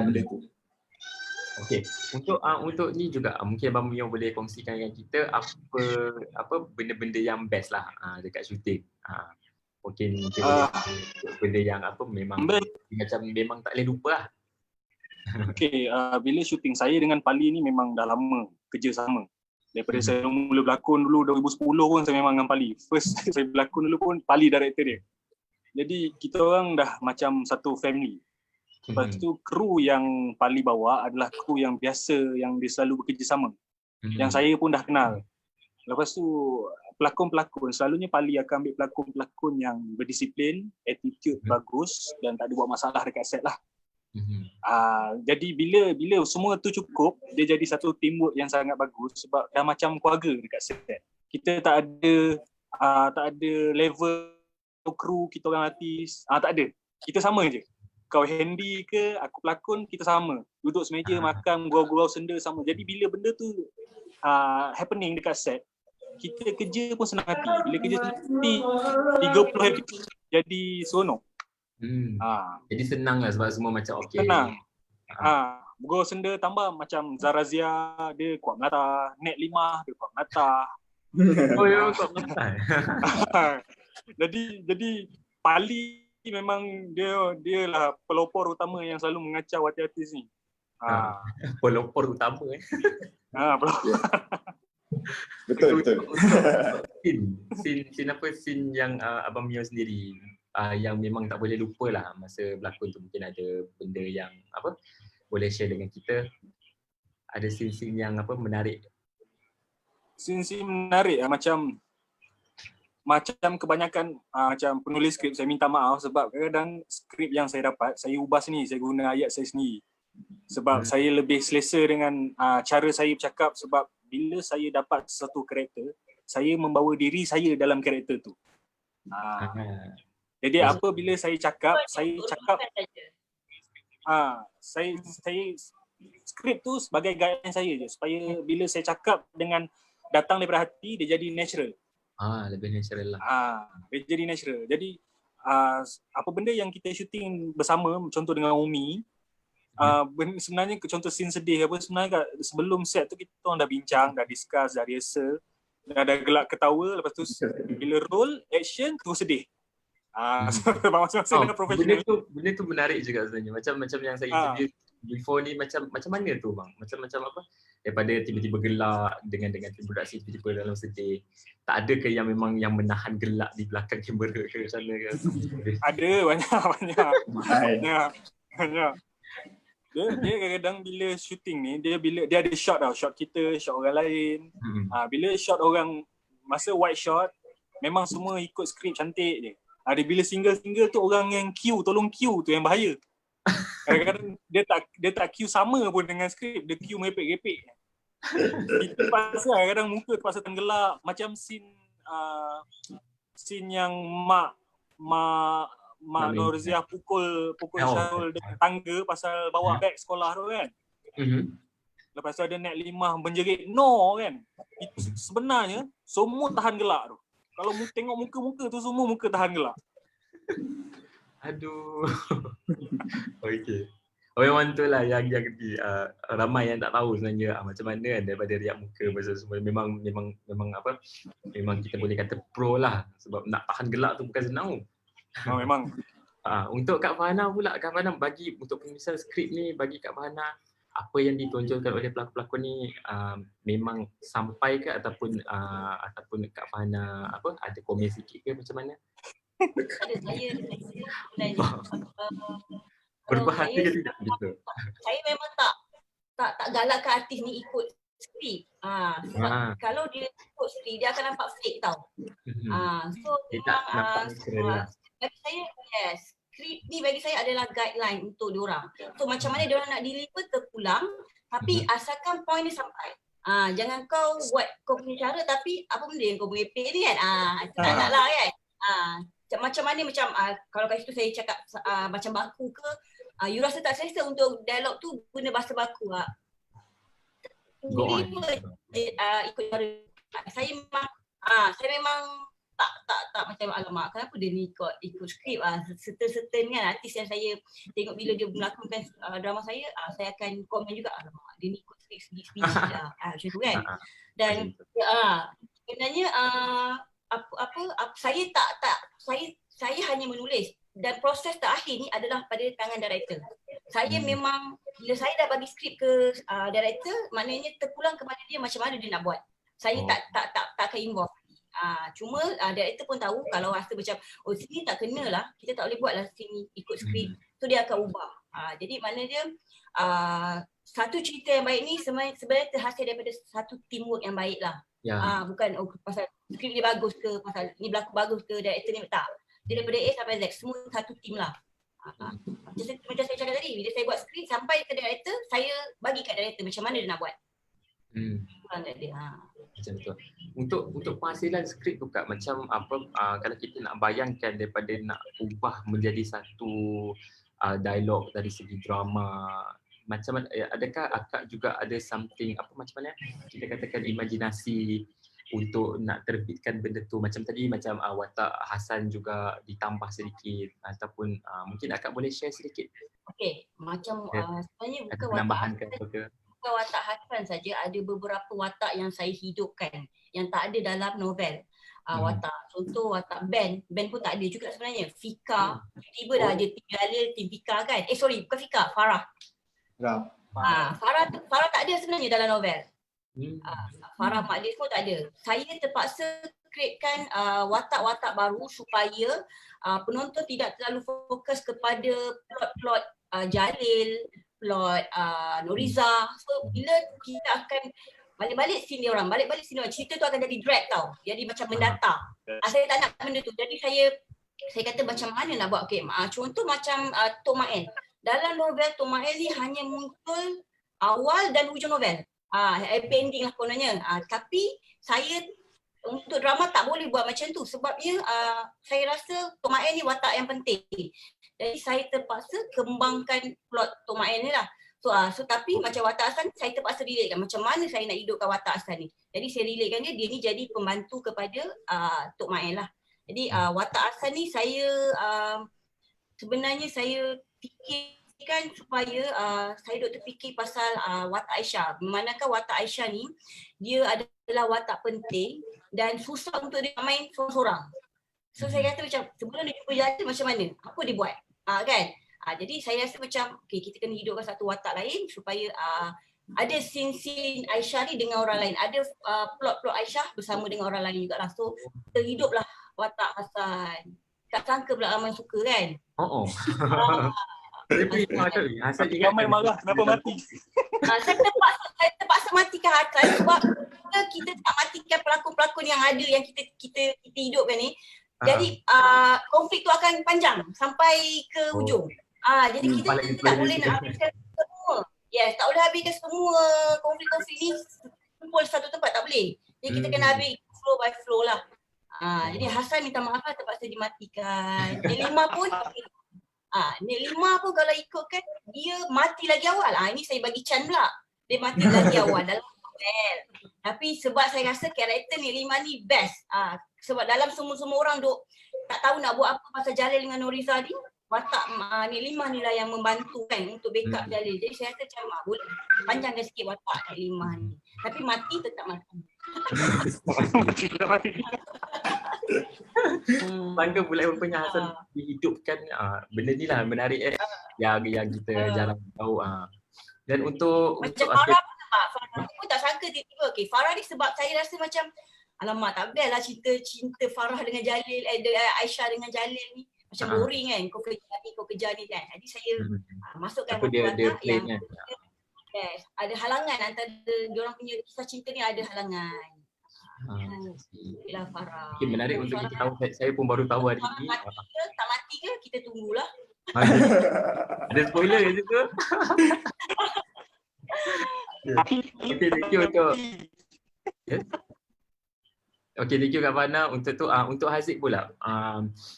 benda tu. Okey, untuk ni juga mungkin Abang Mio boleh kongsikan dengan kita apa benda-benda yang best lah dekat syuting. Mungkin benda yang memang macam memang tak boleh lupa lah. Okey, bila syuting saya dengan Pali ni memang dah lama kerja sama. Daripada saya mula berlakon dulu 2010 pun saya memang dengan Pali. First saya berlakon dulu pun Pali director dia. Jadi kita orang dah macam satu family. Lepas tu kru yang Pali bawa adalah kru yang biasa yang dia selalu bekerjasama. Yang saya pun dah kenal. Lepas tu pelakon-pelakon, selalunya Pali akan ambil pelakon-pelakon yang berdisiplin, attitude bagus dan tak ada buat masalah dekat set lah. Jadi bila semua tu cukup, dia jadi satu teamwork yang sangat bagus sebab dah macam keluarga dekat set. Kita tak ada level kru, kita orang artis, tak ada. Kita sama je. Kau handy ke, aku pelakon, kita sama. Duduk semeja, makan, gurau-gurau senda sama. Jadi bila benda tu happening dekat set, kita kerja pun senang hati. Bila kerja senang hati, 30 episode jadi seronok. Jadi senang lah sebab semua macam okey. Senang. Gurau senda tambah macam Zarazia, dia kuat melata. Net 5, dia kuat melata. Oh ya, kuat melata. Jadi Pali memang dia lah pelopor utama yang selalu mengacau hati artis ni. Pelopor utama Pelopor. Betul. Scene yang Abang Mio sendiri yang memang tak boleh lupa lah masa berlakon tu, mungkin ada benda yang boleh share dengan kita, ada scene yang menarik. Scene menarik macam kebanyakan macam penulis skrip saya minta maaf sebab kadang-kadang skrip yang saya dapat saya ubah sendiri, saya guna ayat saya sendiri sebab saya lebih selesa dengan cara saya bercakap, sebab bila saya dapat satu karakter saya membawa diri saya dalam karakter tu. Jadi apabila saya cakap saya skrip tu sebagai guideline saya je, supaya bila saya cakap dengan datang daripada hati dia jadi natural. Lebih natural lah. Dia jadi natural. Jadi apa benda yang kita shooting bersama, contoh dengan Umi, sebenarnya contoh scene sedih sebenarnya sebelum set tu kita orang dah bincang, dah discuss, dah rehearsal, dah ada gelak ketawa, lepas tu bila roll action terus sedih. Masing-masing profesional. Benda tu menarik juga sebenarnya. Macam yang saya interview before ni, macam mana tu bang? Macam apa? Daripada tiba-tiba gelak dengan tim produksi tiba-tiba dalam sedih. Tak ada ke yang memang yang menahan gelak di belakang kamera ke sana ke? Ada banyak. Dia kadang-kadang bila shooting ni dia ada shot kita, shot orang lain. Bila shot orang masa wide shot memang semua ikut skrip cantik je. Ada bila single tu orang yang tolong queue tu yang bahaya. Kadang-kadang dia tak queue sama pun dengan skrip, dia queue merepek-repek. Itu pasal kadang muka terpaksa tenggelak, macam scene yang Mak Norziah pukul Syarul dengan tangga pasal bawa beg sekolah tu kan. Lepas tu ada naik 5 menjerit no kan. Itu sebenarnya semua tahan gelak tu. Kalau tengok muka-muka tu semua muka tahan gelak. Aduh. Okey. Memang tu lah yang ramai yang tak tahu sebenarnya macam mana kan daripada riak muka pasal semua memang kita boleh kata pro lah, sebab nak tahan gelak tu bukan senang. Memang. Untuk Kak Farhana pula, Kak Farhana bagi untuk penulisan skrip ni, bagi Kak Farhana apa yang ditonjolkan oleh pelakon-pelakon ni memang sampai ke ataupun Kak Farhana ada komen sikit ke macam mana? Ada saya sebenarnya Berbahasa ke tidak gitu? Saya memang tak galakkan artis ni ikut skrip. Sebab kalau dia ikut skrip dia akan nampak fake tau. So memang bagi saya skrip ni bagi saya adalah guideline untuk diorang. So macam mana diorang nak deliver terpulang, tapi asalkan point ni sampai. Jangan kau buat kau punya cara tapi apa benda yang kau merepek ni kan. Tak nak lah kan. Macam mana kalau kat situ saya cakap macam baku ke, you rasa tak selesa untuk dialog tu guna bahasa baku ikut cara. Saya memang tak macam alamak kenapa dia ni ikut skrip. Certain kan artis yang saya tengok bila dia melakonkan drama saya akan komen juga alamak dia ni ikut skrip sendiri lah macam tu kan. Dan sebenarnya saya hanya menulis dan proses terakhir ni adalah pada tangan director. Saya memang bila saya dah bagi skrip ke director, maknanya terpulang kepada dia macam mana dia nak buat. Saya tak akan involve. Cuma director pun tahu kalau rasa macam sini tak kena lah, kita tak boleh buat lah sini ikut skrip. So dia akan ubah. Jadi maknanya satu cerita yang baik ni sebenarnya terhasil daripada satu teamwork yang baik lah. Bukan pasal skrip dia bagus ke, pasal ni berlaku bagus ke, director ni tak. Dia daripada A sampai Z, semua satu team lah. Macam saya cakap tadi, bila saya buat skrip sampai ke director, saya bagi kat director macam mana dia nak buat. Macam tu. Untuk penghasilan skrip tu Kak, macam kalau kita nak bayangkan daripada nak ubah menjadi satu dialog dari segi drama, macam mana, adakah akak juga ada something macam mana kita katakan imajinasi untuk nak terbitkan benda tu, macam tadi macam watak Hasan juga ditambah sedikit ataupun mungkin akak boleh share sedikit. Okey, macam sebenarnya bukan watak Hasan saja, ada beberapa watak yang saya hidupkan yang tak ada dalam novel. watak. Contoh watak band pun tak ada juga sebenarnya. Fika, tiba-tiba dah ada tim Jalil, tim Fika kan. Bukan Fika, Farah. Farah tak ada sebenarnya dalam novel. Farah Maklis pun tak ada. Saya terpaksa createkan watak-watak baru supaya penonton tidak terlalu fokus kepada plot-plot Jalil, plot Noriza. So bila kita akan balik-balik scene dia orang, cerita tu akan jadi drag tau. Jadi macam mendatar. Saya tak nak benda tu. Jadi saya kata macam mana nak buat. Contoh macam Tok Mael. Dalam novel Tok Mael ni hanya muncul awal dan hujung novel. Happy ending lah kononnya. Tapi saya untuk drama tak boleh buat macam tu sebabnya saya rasa Tok Mael ni watak yang penting. Jadi saya terpaksa kembangkan plot Tok Mael ni lah. So tapi macam watak Hassan saya terpaksa relatekan macam mana saya nak hidupkan watak Hassan ni. Jadi saya relatekan dia ni jadi pembantu kepada Tok Mael lah. Jadi watak Hassan ni saya sebenarnya saya fikirkan supaya saya duk terfikir pasal watak Aisyah. Manakah watak Aisyah ni dia adalah watak penting dan susah untuk dia main seorang-seorang. So saya kata macam sebelum dia jumpa Jalil macam mana? Apa dia buat? Kan? Jadi saya rasa macam kita kena hidupkan satu watak lain supaya ada scene-scene Aisyah ni dengan orang lain. Ada plot-plot Aisyah bersama dengan orang lain juga lah. So terhiduplah watak Hassan. Tak sangka pula ramai suka kan? Tapi ramai marah kenapa mati? Saya terpaksa matikan Hassan sebab kita tak matikan pelakon-pelakon yang ada yang kita hidupkan ni. Jadi konflik tu akan panjang sampai ke hujung. Jadi kita tak boleh nak habiskan semua. Yes, tak boleh habiskan semua konflik-konflik ni kumpul satu tempat, tak boleh. Jadi kita kena habis flow by flow lah. Jadi Hassan minta maaf lah terpaksa dimatikan. Nek Lima pun kalau ikutkan dia mati lagi awal. Ini saya bagi Chan pula. Dia mati lagi awal dalam novel. Tapi sebab saya rasa karakter Nek Lima ni best. Sebab dalam semua orang duk tak tahu nak buat apa pasal Jalil dengan Noriza ni, watak Nek Lima ni lah yang membantu kan untuk backup Jalil. Jadi saya rasa macam boleh panjangkan sikit watak Nek Lima ni. Tapi mati tetap mati. Bangga pula rupanya Hassan dihidupkan. Benda ni lah menarik yang kita jarang tahu. Dan untuk Farah pun sebab Farah pun tak sangka tiba-tiba. Farah ni sebab saya rasa macam alamak tak best lah cinta Farah dengan Jalil, Aisyah dengan Jalil ni. Macam boring kan, kau kerja ni kan. Jadi saya masukkan watak yang yes, ada halangan antara diorang punya kisah cinta ni, ada halangan. Itulah Farah. Okay, menarik untuk kita tahu. Saya pun baru tahu hari ini. Tak mati ke? Kita tunggulah. Ada spoiler ke situ? Okay, thank you untuk Okay, thank you Kak Fana. Untuk Haziq pula.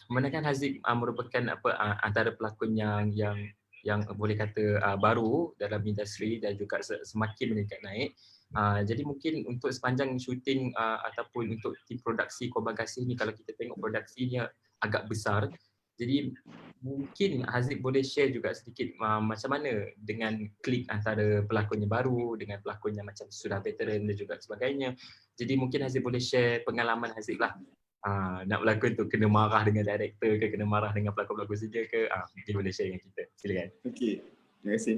Manakah Haziq merupakan antara pelakon yang boleh kata baru dalam industri dan juga semakin meningkat naik. Jadi mungkin untuk sepanjang syuting ataupun untuk tim produksi Korban Kasih ni, kalau kita tengok produksinya agak besar. Jadi mungkin Haziq boleh share juga sedikit macam mana dengan klik antara pelakonnya baru dengan pelakonnya macam sudah veteran dan juga sebagainya. Jadi mungkin Haziq boleh share pengalaman Haziq lah. Nak berlakon tu kena marah dengan director ke, kena marah dengan pelakon-pelakon saja ke, mungkin boleh share dengan kita. Silakan. Okey, terima kasih.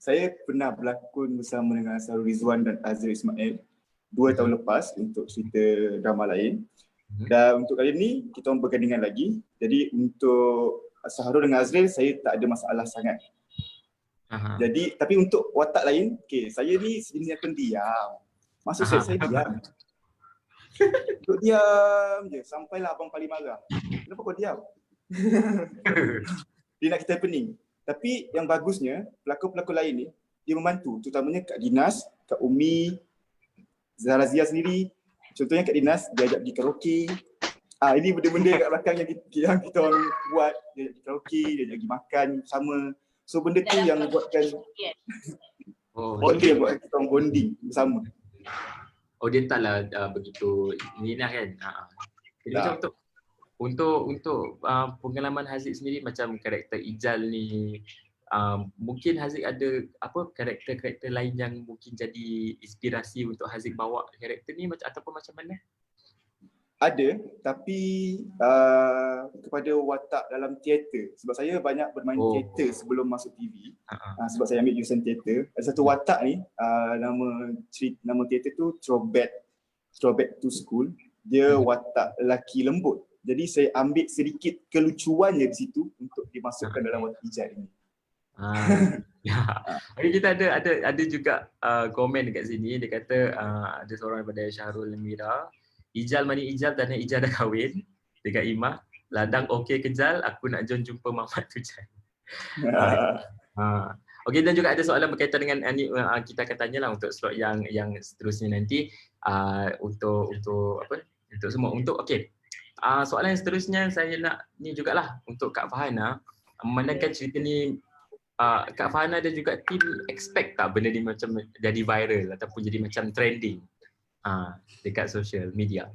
Saya pernah berlakon bersama dengan Sarul Rizwan dan Azril Ismail 2 tahun lepas untuk cerita drama lain. Dan untuk kali ni kita orang bergandingan lagi. Jadi untuk Saharul dengan Azril saya tak ada masalah sangat. Jadi tapi untuk watak lain, saya ni sebenarnya pendiam. Maksud saya diam. Duduk diam je sampailah abang paling marah. Kenapa kau diam? Dia nak kita pening. Tapi yang bagusnya pelakon-pelakon lain ni dia membantu, terutamanya Kak Dinas, Kak Umi, Zahra Zia sendiri. Contohnya Kak Dinas dia ajak pergi karaoke. Ini benda-benda kat belakang yang kita orang buat. Dia ajak pergi karaoke, dia ajak pergi makan bersama. So benda tu yang buatkan dia buat kita orang bonding bersama. Dia taklah begitu ni lah kan. Jadi macam untuk pengalaman Haziq sendiri macam karakter Ijal ni, mungkin Haziq ada karakter-karakter lain yang mungkin jadi inspirasi untuk Haziq bawa karakter ni ataupun macam mana? ada, tapi kepada watak dalam teater. Sebab saya banyak bermain teater sebelum masuk TV. Sebab saya ambil jurusan teater. Ada satu watak ni, nama teater tu Throwback to School. Dia watak lelaki lembut. Jadi saya ambil sedikit kelucuannya di situ untuk dimasukkan dalam watak Ijal ini. Okay, kita ada juga komen dekat sini. Dia kata ada seorang daripada Syahrul Mira, Ijal mani Ijal dan Ijal dah kahwin dekat Imah. Ladang okey kejal, aku nak jumpa Mamat Tujal. Okey, dan juga ada soalan berkaitan dengan ni, kita akan tanyalah untuk slot yang seterusnya nanti untuk semua. Okey. Soalan yang seterusnya saya nak ni jugalah untuk Kak Farhana. Memandangkan cerita ni Kak Farhana dan juga tim expect tak benda ni macam jadi viral ataupun jadi macam trending dekat social media?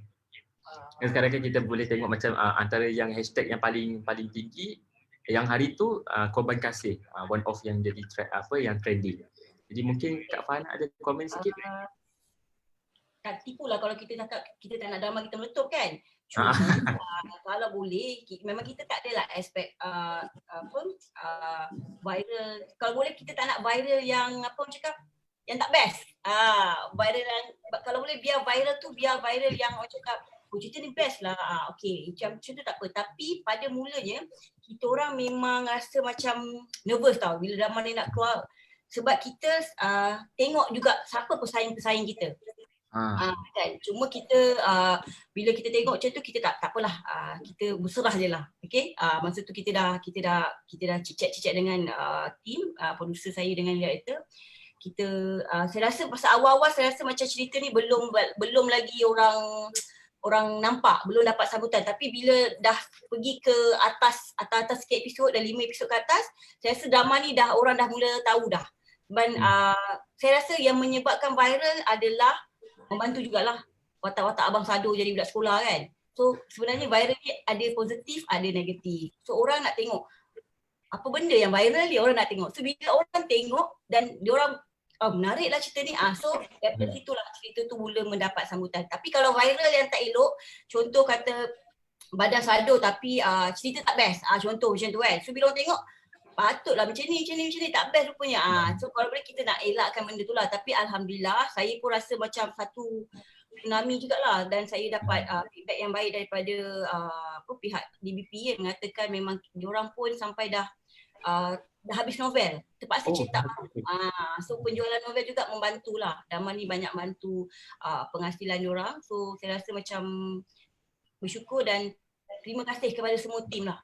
Sekarang kan kita boleh tengok macam antara yang hashtag yang paling tinggi yang hari tu korban kasih, one of yang jadi yang trending. Jadi mungkin Kak Farhana ada komen sikit. Tak tipulah kalau kita cakap kita tak nak drama kita meletup kan. Cuma kalau boleh memang kita tak adalah aspek viral. Kalau boleh kita tak nak viral yang yang tak best. Viral yang kalau boleh biar viral yang orang cakap cerita ni best lah. Okey, macam tu tak apa. Tapi pada mulanya kita orang memang rasa macam nervous tau bila drama ni nak keluar. Sebab kita tengok juga siapa pesaing-pesaing kita. Kan? Cuma kita bila kita tengok macam tu kita tak apalah, kita berserah je lah. Okey, masa tu kita dah cicak dengan team producer saya dengan director. Kita saya rasa pasal awal-awal saya rasa macam cerita ni belum lagi orang nampak, belum dapat sambutan. Tapi bila dah pergi ke atas sikit episod, dah 5 episod ke atas, saya rasa drama ni orang dah mula tahu dah. Dan saya rasa yang menyebabkan viral adalah membantu jugalah watak-watak Abang Sado jadi budak sekolah kan. So sebenarnya viral ni ada positif, ada negatif. So orang nak tengok apa benda yang viral ni, orang nak tengok. So bila orang tengok dan diorang menariklah cerita ni, so daripada situlah cerita tu mula mendapat sambutan. Tapi kalau viral yang tak elok, contoh kata Badan Sado tapi cerita tak best, contoh macam tu kan. So bila orang tengok patutlah macam ni tak best rupanya. So kalau boleh kita nak elakkan benda tu lah. Tapi alhamdulillah saya pun rasa macam satu tsunami jugalah, dan saya dapat feedback yang baik daripada pihak DBP yang mengatakan memang diorang pun sampai dah habis novel, terpaksa cetak. So penjualan novel juga membantulah. Drama ni banyak bantu penghasilan diorang. So saya rasa macam bersyukur dan terima kasih kepada semua tim lah.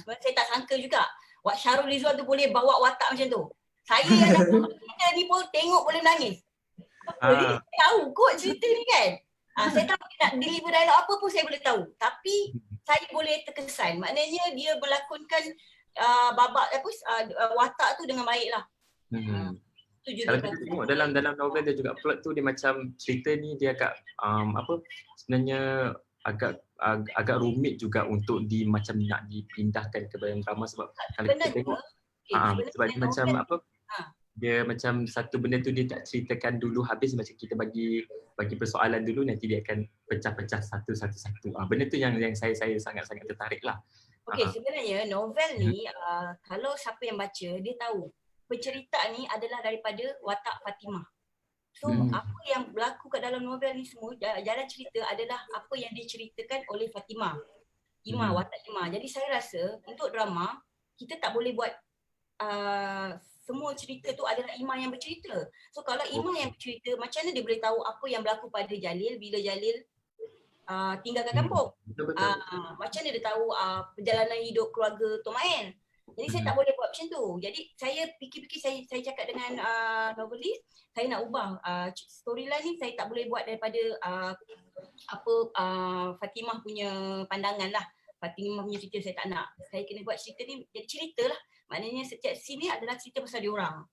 Sebenarnya saya tak sangka juga Syahrul Rizwan tu boleh bawa watak macam tu. Saya yang kita ni pun tengok boleh menangis. Dia tahu kot cerita ni kan. Saya tahu dia nak deliver dialog apa pun saya boleh tahu. Tapi saya boleh terkesan. Maknanya dia berlakonkan watak tu dengan baik lah. Kalau kita tengok dalam novel dia juga plot tu dia macam cerita ni dia agak sebenarnya agak rumit juga untuk macam nak dipindahkan ke dalam drama. Sebab kalau kita tengok sebab dia macam dia macam satu benda tu dia tak ceritakan dulu habis, macam kita bagi persoalan dulu, nanti dia akan pecah-pecah satu. Benda tu yang saya sangat-sangat tertarik lah. Okey, sebenarnya novel ni kalau siapa yang baca dia tahu pencerita ni adalah daripada watak Fatimah. So apa yang berlaku kat dalam novel ni semua, jalan cerita adalah apa yang diceritakan oleh Fatimah. Watak Imah. Jadi saya rasa untuk drama kita tak boleh buat semua cerita tu adalah Imah yang bercerita. So kalau Imah yang bercerita, macam mana dia boleh tahu apa yang berlaku pada Jalil bila Jalil tinggalkan kampung? Macam mana dia tahu perjalanan hidup keluarga Tomain? Jadi saya tak boleh buat macam tu. Jadi saya fikir-fikir, saya cakap dengan novelis, saya nak ubah storyline ni. Saya tak boleh buat daripada Fatimah punya pandangan lah. Fatimah punya cerita saya tak nak. Saya kena buat cerita ni jadi cerita lah. Maknanya setiap scene ni adalah cerita pasal diorang.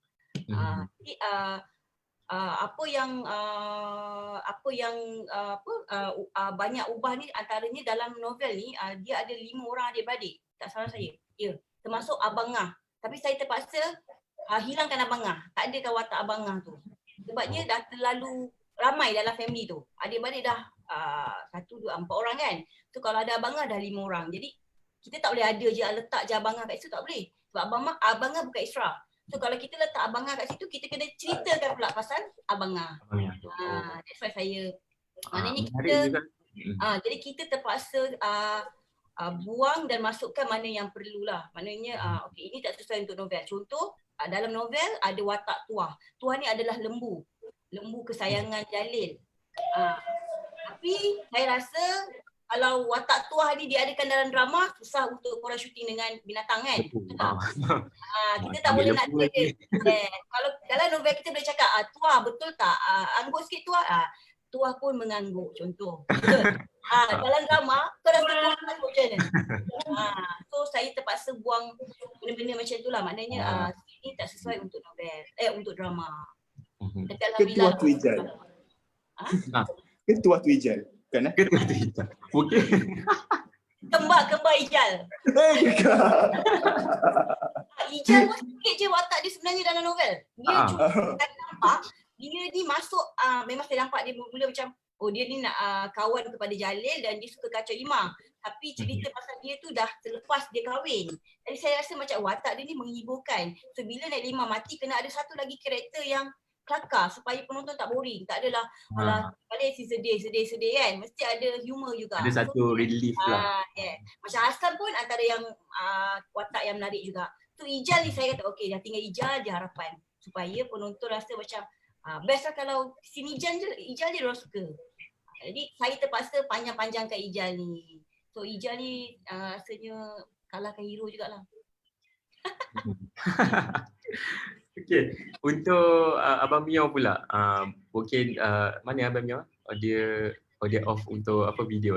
Jadi banyak ubah ni antaranya dalam novel ni dia ada 5 orang adik-beradik. Tak salah saya. Ya. Termasuk Abang Ngah. Tapi saya terpaksa hilangkan Abang Ngah. Tak ada watak Abang Ngah tu. Sebabnya dah terlalu ramai dalam family tu. Adik-beradik dah 1, 2, 4 orang kan. So kalau ada abangah dah 5 orang. Jadi kita tak boleh ada je letak je abangah kat situ, tak boleh. Sebab abangah bukan extra. So kalau kita letak abangah kat situ, kita kena ceritakan pula pasal abangah. That's why saya maknanya kita jadi kita terpaksa buang dan masukkan mana yang perlulah. Maknanya okey, ini tak sesuai untuk novel. Contoh dalam novel ada watak Tuah. Tuah ni adalah lembu kesayangan Jalil. Tapi saya rasa kalau watak Tuah ni diadakan dalam drama, susah untuk korang syuting dengan binatang kan. Kita tak boleh nak dia. Kalau dalam novel kita boleh cakap Tuah betul tak? Angguk sikit Tuah. Tuah pun mengangguk contoh. Dalam drama kau rasa Tuah mengangguk macam mana? So saya terpaksa buang benda-benda macam itulah. Maknanya ini tak sesuai untuk novel, untuk drama. Tapi alhamdulillah. Ketua tu Ijal. Ketua tu Ijal. Bukan Ketua tu Ijal. Okey. Kembar Ijal. Ijal pun sikit je watak dia sebenarnya dalam novel. Dia cuma nampak dia ni masuk memang saya nampak dia mula macam dia ni nak kawan kepada Jalil dan dia suka kacau Imam. Tapi cerita pasal dia tu dah selepas dia kahwin. Jadi saya rasa macam watak dia ni menghiburkan. So bila Naik Imam mati kena ada satu lagi karakter yang kelakar supaya penonton tak boring. Tak adalah balik si sedih kan. Mesti ada humor juga. Ada satu relief lah. Macam Hasan pun antara yang watak yang menarik juga. So Ijal ni saya kata okey dah tinggal Ijal je harapan. Supaya penonton rasa macam best lah kalau sini Ijal je orang suka. Jadi saya terpaksa panjang-panjangkan Ijal ni. So Ijal ni rasanya kalahkan hero jugalah. Okey, untuk Abang Mio pula, mungkin mana Abang Mio? Dia off untuk apa video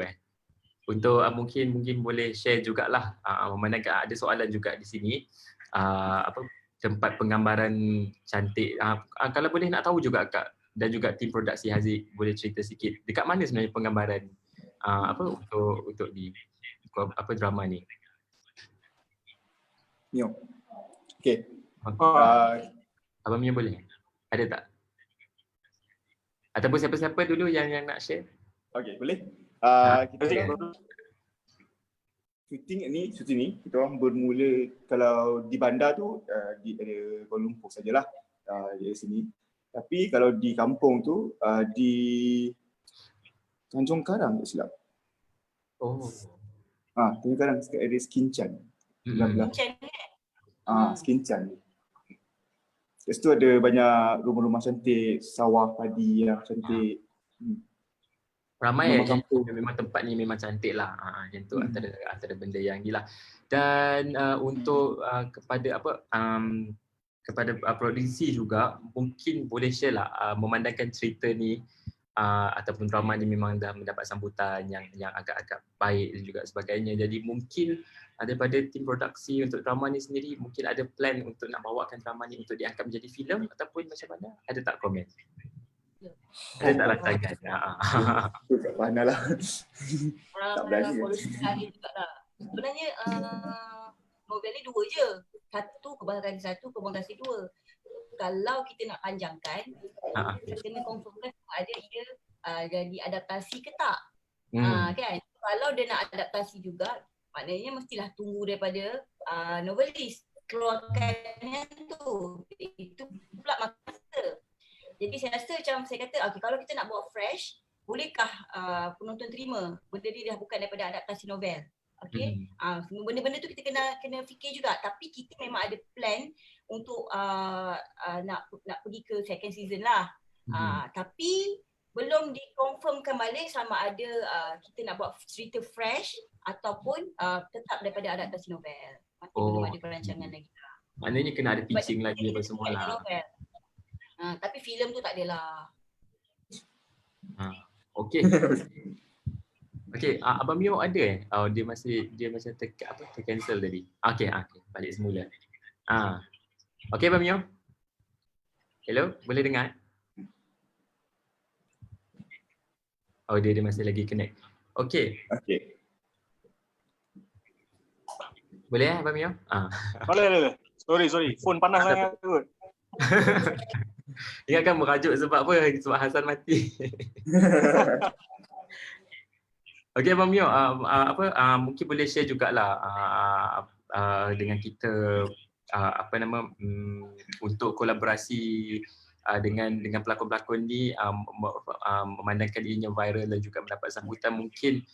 Untuk mungkin boleh share jugalah, memandangkan ada soalan juga di sini, apa tempat penggambaran cantik. Kalau boleh nak tahu juga Kak dan juga tim produksi Haziq boleh cerita sikit dekat mana sebenarnya penggambaran apa untuk di apa drama ni? Mio. Okey. Abang Mio boleh? Ada tak? Ataupun siapa-siapa dulu yang nak share? Okey, boleh. Kita syuting ni kita orang bermula kalau di bandar tu di area Kuala Lumpur sajalah di sini. Tapi kalau di kampung tu di Tanjung Karang tak silap. Tanjung Karang dekat area Skinchan. Belah-belah. Skinchan. Lepas tu ada banyak rumah-rumah cantik, sawah padi yang cantik. Ramai yang memang tempat ni memang cantik lah. Yang tu antara benda yang gila. Dan untuk kepada apa kepada produksi juga mungkin boleh share lah memandangkan cerita ni ataupun drama ni memang dah mendapat sambutan yang agak-agak baik dan juga sebagainya. Jadi mungkin daripada tim produksi untuk drama ni sendiri mungkin ada plan untuk nak bawakan drama ni untuk diangkat menjadi filem ataupun macam mana? Ada tak komen? Ada tak rancangan? Tak pandai lah. Tak berani. Sebenarnya novel ni 2 je. Satu Kebanggaan Kasih 1, Kebanggaan Kasih 2. Kalau kita nak panjangkan, kita kena confirmkan ada ia jadi adaptasi ke tak. Kan? Kalau dia nak adaptasi juga, maknanya mestilah tunggu daripada novelis keluarkan yang tu. Itu pula masa. Jadi saya rasa macam saya kata, kalau kita nak buat fresh, bolehkah penonton terima benda ni dah bukan daripada adaptasi novel. Okey. Benda-benda tu kita kena fikir juga, tapi kita memang ada plan untuk nak pergi ke second season lah. Tapi belum dikonfirmkan balik sama ada kita nak buat cerita fresh ataupun tetap daripada adaptasi novel. Masih belum ada perancangan lagi. Maknanya kena ada pitching lagi apa semua lah. Tapi filem tu tak adalah. Okey. Okey, Abang Mio ada dia macam tercancel tadi. Okey, balik semula. Okey Abang Mio. Hello, boleh dengar? Dia masih lagi connect. Okey. Boleh Abang Mio? Boleh. Sorry. Phone panas sangat kot. Ingatkan merajuk sebab apa? Sebab Hasan mati. Okey Abang Mio, mungkin boleh share jugalah dengan kita untuk kolaborasi dengan pelakon-pelakon ni memandangkan dirinya viral dan juga mendapat sambutan. Mungkin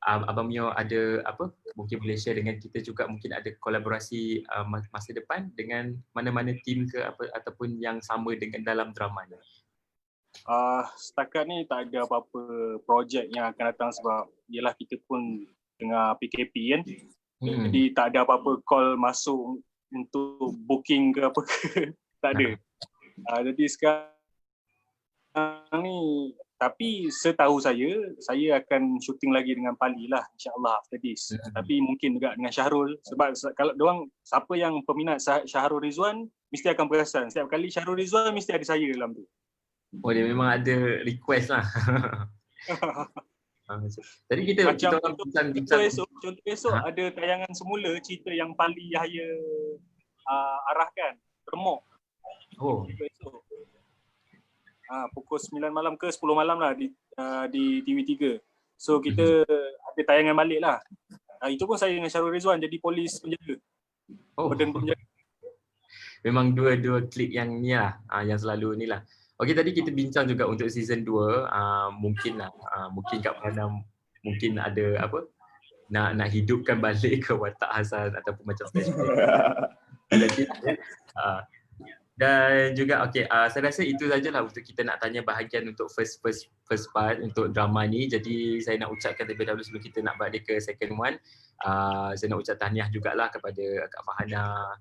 Abang Mio ada mungkin boleh share dengan kita juga, mungkin ada kolaborasi masa depan dengan mana-mana tim ke ataupun yang sama dengan dalam drama ni. Setakat ni tak ada apa-apa projek yang akan datang sebab yelah kita pun tengah PKP kan. Jadi tak ada apa-apa call masuk untuk booking ke apa ke. Tak ada. Jadi sekarang ni, tapi setahu saya akan syuting lagi dengan Pali lah, insyaAllah after this. Tapi mungkin juga dengan Syahrul, sebab kalau diorang, siapa yang peminat Syahrul Rizwan mesti akan perasan setiap kali Syahrul Rizwan mesti ada saya dalam tu. Oh, dia memang ada request lah. Tadi kita orang bincang. Contoh esok ada tayangan semula cerita yang Pali Yahya arahkan, Remok. Oh. Esok. Pukul 9 malam ke 10 malam lah di TV3. So kita ada tayangan balik lah. Itu pun saya dengan Syahrul Rizwan jadi polis penjaga. Badan penjaga. Memang dua klik yang ni lah, yang selalu ni lah. Okey, tadi kita bincang juga untuk season 2, mungkin Kak Fahana mungkin ada nak hidupkan balik ke watak Hasan ataupun macam dan juga saya rasa itu sajalah untuk kita nak tanya bahagian untuk first part untuk drama ni. Jadi saya nak ucapkan terlebih dahulu sebelum kita nak balik ke second one, saya nak ucap tahniah jugalah kepada Kak Fahana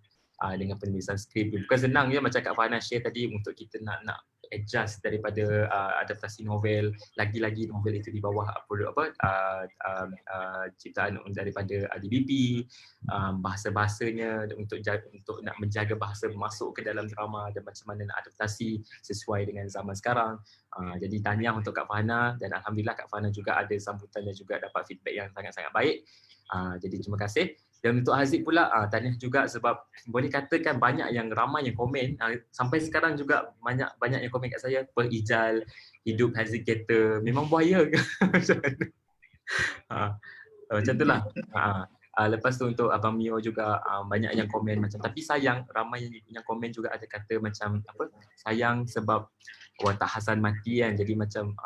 dengan penulisan skrip. Bukan senang ya, macam Kak Fahana share tadi, untuk kita nak adjust daripada adaptasi novel, lagi-lagi novel itu di bawah ciptaan daripada DBP, bahasa-bahasanya untuk nak menjaga bahasa masuk ke dalam drama dan macam mana nak adaptasi sesuai dengan zaman sekarang. Jadi tahniah untuk Kak Fahana, dan alhamdulillah Kak Fahana juga ada sambutan dan juga dapat feedback yang sangat-sangat baik. Jadi terima kasih. Dan untuk Haziq pula, tahniah juga sebab boleh katakan ramai yang komen. Sampai sekarang juga banyak yang komen kat saya, Ijal, hidup Haziq Kata, memang buaya ke? Macam tu lah. Lepas tu untuk Abang Mio juga banyak yang komen macam, tapi sayang ramai yang komen juga ada kata macam sayang sebab watak Hasan mati kan, jadi macam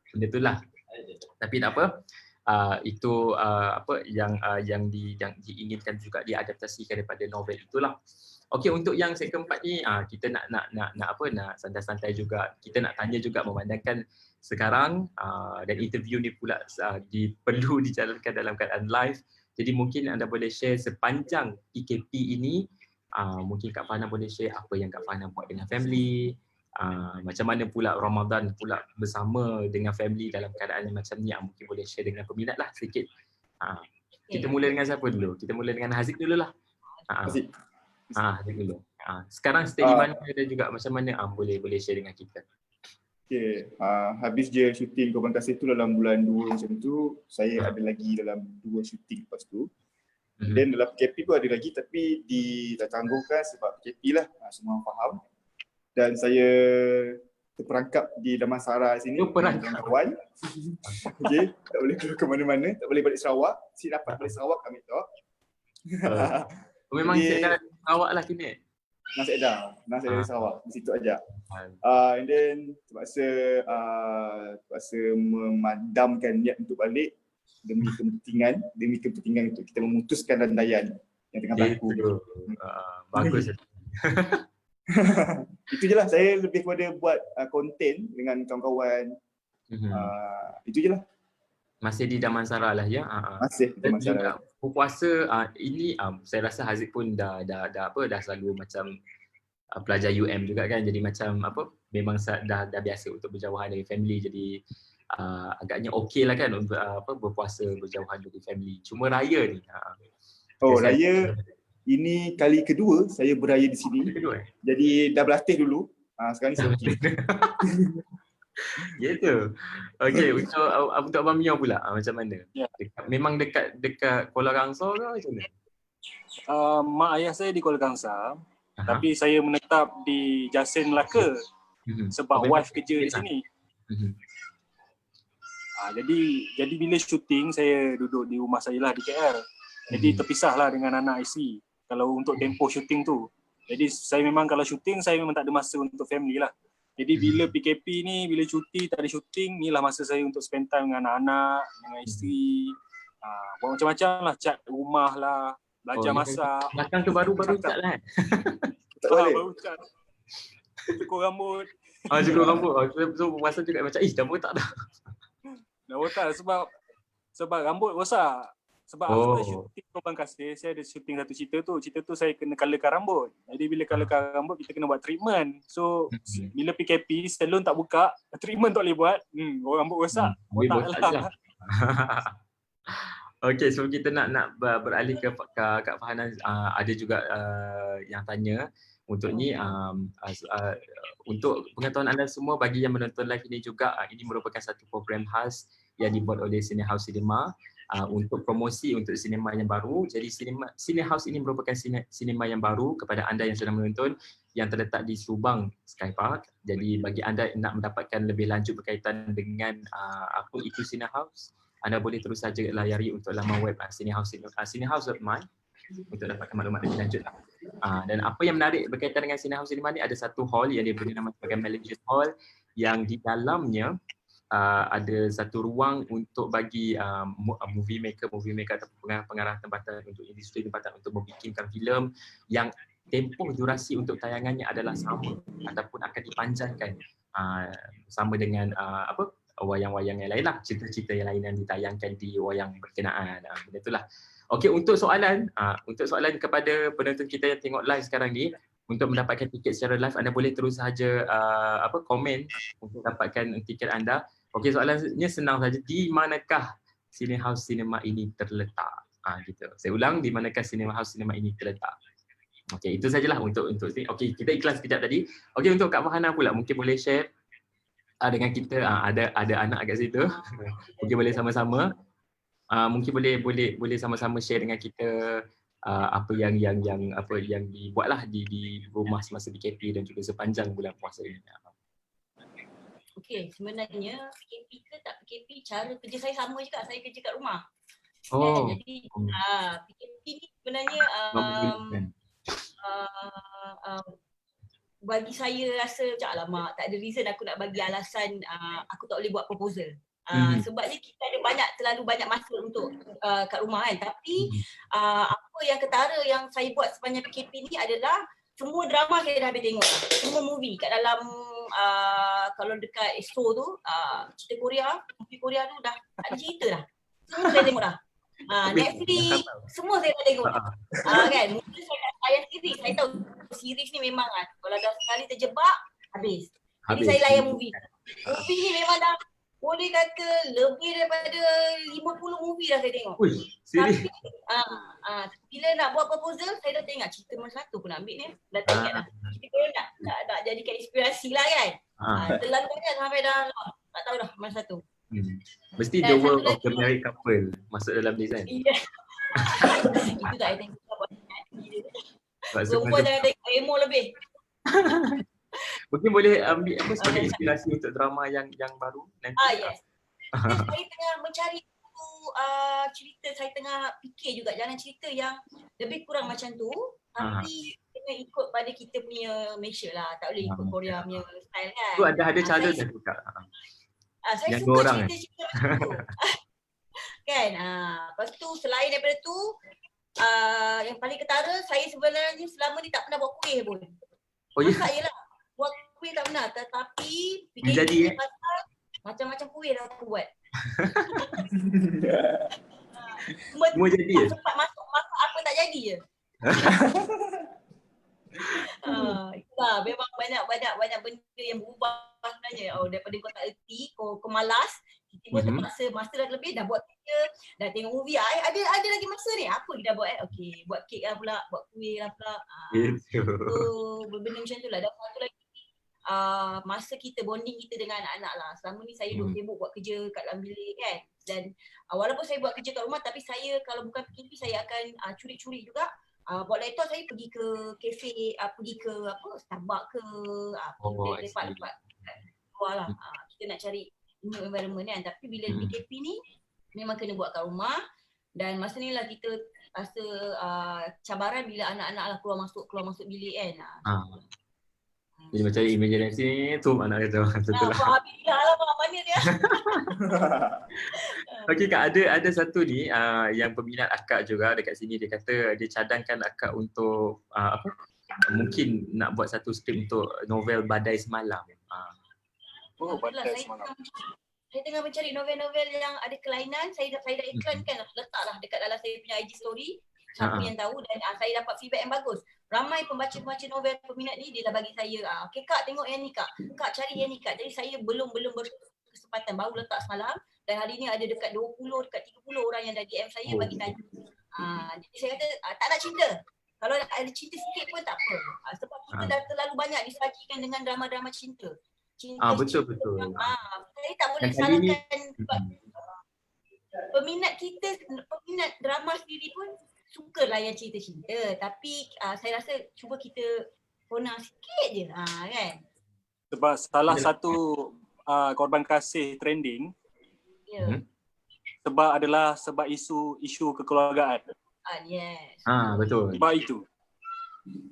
benda tu lah. Tapi tak apa. Itu yang diinginkan juga diadaptasikan daripada novel itulah. Okey, untuk yang second part ni kita nak santai-santai juga. Kita nak tanya juga memandangkan sekarang dan interview ni pula perlu dijalankan dalam keadaan live. Jadi mungkin anda boleh share sepanjang PKP ini, mungkin Kak Fahana boleh share apa yang Kak Fahana buat dengan family. Macam mana pula Ramadan pula bersama dengan family dalam keadaan yang macam ni, mungkin boleh share dengan peminat lah sikit. Kita mula dengan siapa dulu? Kita mula dengan Haziq dulu lah. Haziq dulu. Sekarang stay di mana dan juga macam mana, boleh share dengan kita. Okay, habis je syuting Korban Kasih tu dalam bulan 2 macam tu, saya ada lagi dalam 2 syuting lepas tu. Dan dalam PKP pun ada lagi, tapi ditangguhkan sebab PKP lah, semua faham. Dan saya terperangkap di Damansara sini dengan kawan. Okay, tak boleh keluar ke mana-mana, tak boleh balik Sarawak. Si dapat balik Sarawak kami talk. Memang saya Sarawak lah kini. Nasib dah dari Sarawak, di situ aja. And then terpaksa memadamkan niat untuk balik demi kepentingan untuk kita memutuskan rantaian yang tengah berlaku. Bagus. Itu je lah, saya lebih kepada buat konten dengan kawan-kawan. Itu je lah. Masih di Damansara lah ya. Masih di Damansara. Berpuasa ini saya rasa Haziq pun dah selalu macam pelajar UM juga kan, jadi macam memang dah biasa untuk berjauhan dari family, jadi agaknya okey lah kan untuk berpuasa berjauhan dari family. Cuma raya ni. Raya ini kali kedua saya beraya di sini. Jadi dah berlatih dulu. Sekarang ni saya okey. Gitu. Okey, untuk Abang Mio pula macam mana? Memang dekat Kuala Kangsar ke macam mana? Mak ayah saya di Kuala Kangsar. Tapi saya menetap di Jasin Melaka sebab wife kerja di sini. Jadi bila syuting saya duduk di rumah saya lah di KL. Jadi terpisahlah dengan anak IC kalau untuk tempoh syuting tu. Jadi saya memang kalau syuting saya memang tak ada masa untuk family lah. Jadi bila PKP ni, bila cuti tak ada syuting, ni lah masa saya untuk spend time dengan anak-anak, dengan isteri. Buat macam-macam lah, cat rumah lah, belajar masak. Belakang tu baru-baru cat lah. Baru cat. Cukur rambut. Cukur rambut. So rasa juga macam dah botak dah. Dah botak sebab rambut rosak. Sebab after syuting Korban Kasih, saya ada syuting satu cerita tu saya kena colourkan rambut. Jadi bila colourkan rambut, kita kena buat treatment. So bila PKP, salon tak buka, treatment tak boleh buat, rambut rosak, botak lah. Okay, so kita nak beralih ke Kak Farhana. Ada juga yang tanya untuk ni, untuk pengetahuan anda semua, bagi yang menonton live ini juga, ini merupakan satu program khas yang dibuat oleh Cinehouse Cinema untuk promosi untuk sinema yang baru. Jadi Cinehouse ini merupakan sinema yang baru kepada anda yang sedang menonton, yang terletak di Subang Sky Park. Jadi bagi anda yang nak mendapatkan lebih lanjut berkaitan dengan apa itu Cinehouse, anda boleh terus saja layari untuk laman web cinehouse.my untuk dapatkan maklumat lebih lanjut. Dan apa yang menarik berkaitan dengan Cinehouse Cinema ni, ada satu hall yang diberi nama sebagai Malaysian Hall, yang di dalamnya ada satu ruang untuk bagi movie maker atau pengarah tempatan untuk industri tempatan untuk membikinkan filem yang tempoh durasi untuk tayangannya adalah sama ataupun akan dipanjangkan sama dengan wayang-wayang yang lain lah, cerita-cerita yang lain yang ditayangkan di wayang berkenaan. Benda itulah. Okey, untuk soalan kepada penonton kita yang tengok live sekarang ni, untuk mendapatkan tiket secara live, anda boleh terus sahaja komen untuk dapatkan tiket anda. Okey, soalannya senang saja. Di manakah Cinehouse Cinema ini terletak? Gitu. Saya ulang, di manakah Cinehouse Cinema ini terletak? Okey, itu sajalah untuk ni. Okey, kita iklan sekejap tadi. Okey, untuk Kak Farhana pula, mungkin boleh share dengan kita. Ada anak kat situ. Mungkin boleh sama-sama. Mungkin boleh sama-sama share dengan kita apa yang dibuatlah di rumah semasa PKP dan juga sepanjang bulan puasa ini. Okey, sebenarnya PKP ke tak PKP, cara kerja saya sama juga. Saya kerja kat rumah. Jadi PKP ni sebenarnya bagi saya rasa macam alamak, tak ada reason aku nak bagi alasan aku tak boleh buat proposal. Sebabnya kita ada terlalu banyak masa untuk kat rumah kan. Tapi apa yang ketara yang saya buat sepanjang PKP ni adalah semua drama saya dah habis tengok. Semua movie kat dalam kalau dekat EXO tu, cerita movie Korea tu dah tak ada cerita dah. Semua saya tengok dah. Netflix, semua saya dah tengok. Kan, mungkin saya sendiri, saya tahu series ni memang kalau dah sekali terjebak, habis. Jadi saya layan movie. Movie ni memang dah boleh kata lebih daripada 50 movie dah saya tengok. Tapi bila nak buat proposal, saya dah tengok cerita mana satu pun nak ambil ni. Dah tengok dah. Kita kena nak jadikan inspirasi lah kan. Terlalu banyak sampai dah tak tahu dah mana satu. Mesti The World of the Married Couple masuk dalam design. Itu tak ada tengok buat. Perempuan jangan tengok emo lebih. Mungkin boleh ambil sebagai inspirasi untuk drama yang baru nanti. Yes. Saya tengah mencari cerita, saya tengah fikir juga jalan cerita yang lebih kurang macam tu, tapi kena ikut pada kita punya Malaysia lah, tak boleh ikut Korea punya style kan. Tu ada cara dah tu Kak. Saya suka cerita-cerita macam tu. Kan, lepas tu selain daripada tu, yang paling ketara, saya sebenarnya selama ni tak pernah buat kuih pun. Masak je lah. Buat kuih tak pernah, tetapi fikir pasal macam-macam kuih dah aku buat. Semua jadi je? Sempat masak apa tak jadi je. Itulah, memang banyak benda yang berubah sebenarnya. Daripada kau tak erti, kau malas, tiba-tiba terpaksa masa dah lebih, dah buat kerja, dah tengok movie, ada lagi masa ni, apa kita buat okey, buat kek lah pula, buat kuih lah pula. So benda macam tu lah. Dan satu lagi, masa kita bonding kita dengan anak-anak lah. Selama ni saya duduk sibuk buat kerja kat dalam bilik kan. Dan walaupun saya buat kerja kat rumah, tapi saya kalau bukan PKP, saya akan curi-curi juga buat laptop saya pergi ke kafe, pergi ke Starbucks ke, pergi lepak-lepak kat luar lah. Kita nak cari new environment kan. Tapi bila PKP ni memang kena buat kat rumah, dan masa ni lah kita rasa cabaran bila anak-anak lah keluar masuk bilik kan. Jadi macam imaginasi tu anak kata betul lah. Habis lah mana dia. Okey Kak, ada satu ni yang peminat akak juga dekat sini, dia kata dia cadangkan akak untuk mungkin nak buat satu skrip untuk novel Badai Semalam. Badai Semalam. Saya tengah mencari novel-novel yang ada kelainan. Saya dah iklankan, letaklah dekat dalam saya punya IG story. Siapa yang tahu, dan saya dapat feedback yang bagus. Ramai pembaca-pembaca novel peminat ni, dia dah bagi saya, okey Kak, tengok yang ni Kak. Kak, cari yang ni Kak. Jadi saya belum berkesempatan, baru letak semalam. Dan hari ni ada dekat 20, dekat 30 orang yang dah DM saya bagi tanya. Jadi saya kata, tak nak cerita. Kalau ada cerita sikit pun tak apa. Sebab kita dah terlalu banyak disajikan dengan drama-drama cinta. Betul. Saya tak boleh salahkan peminat drama sendiri pun sukalah yang cerita-cerita, tapi saya rasa cuba kita ponang sikit je kan. Sebab salah satu korban kasih trending sebab isu kekeluargaan. Yes. Betul. Sebab itu.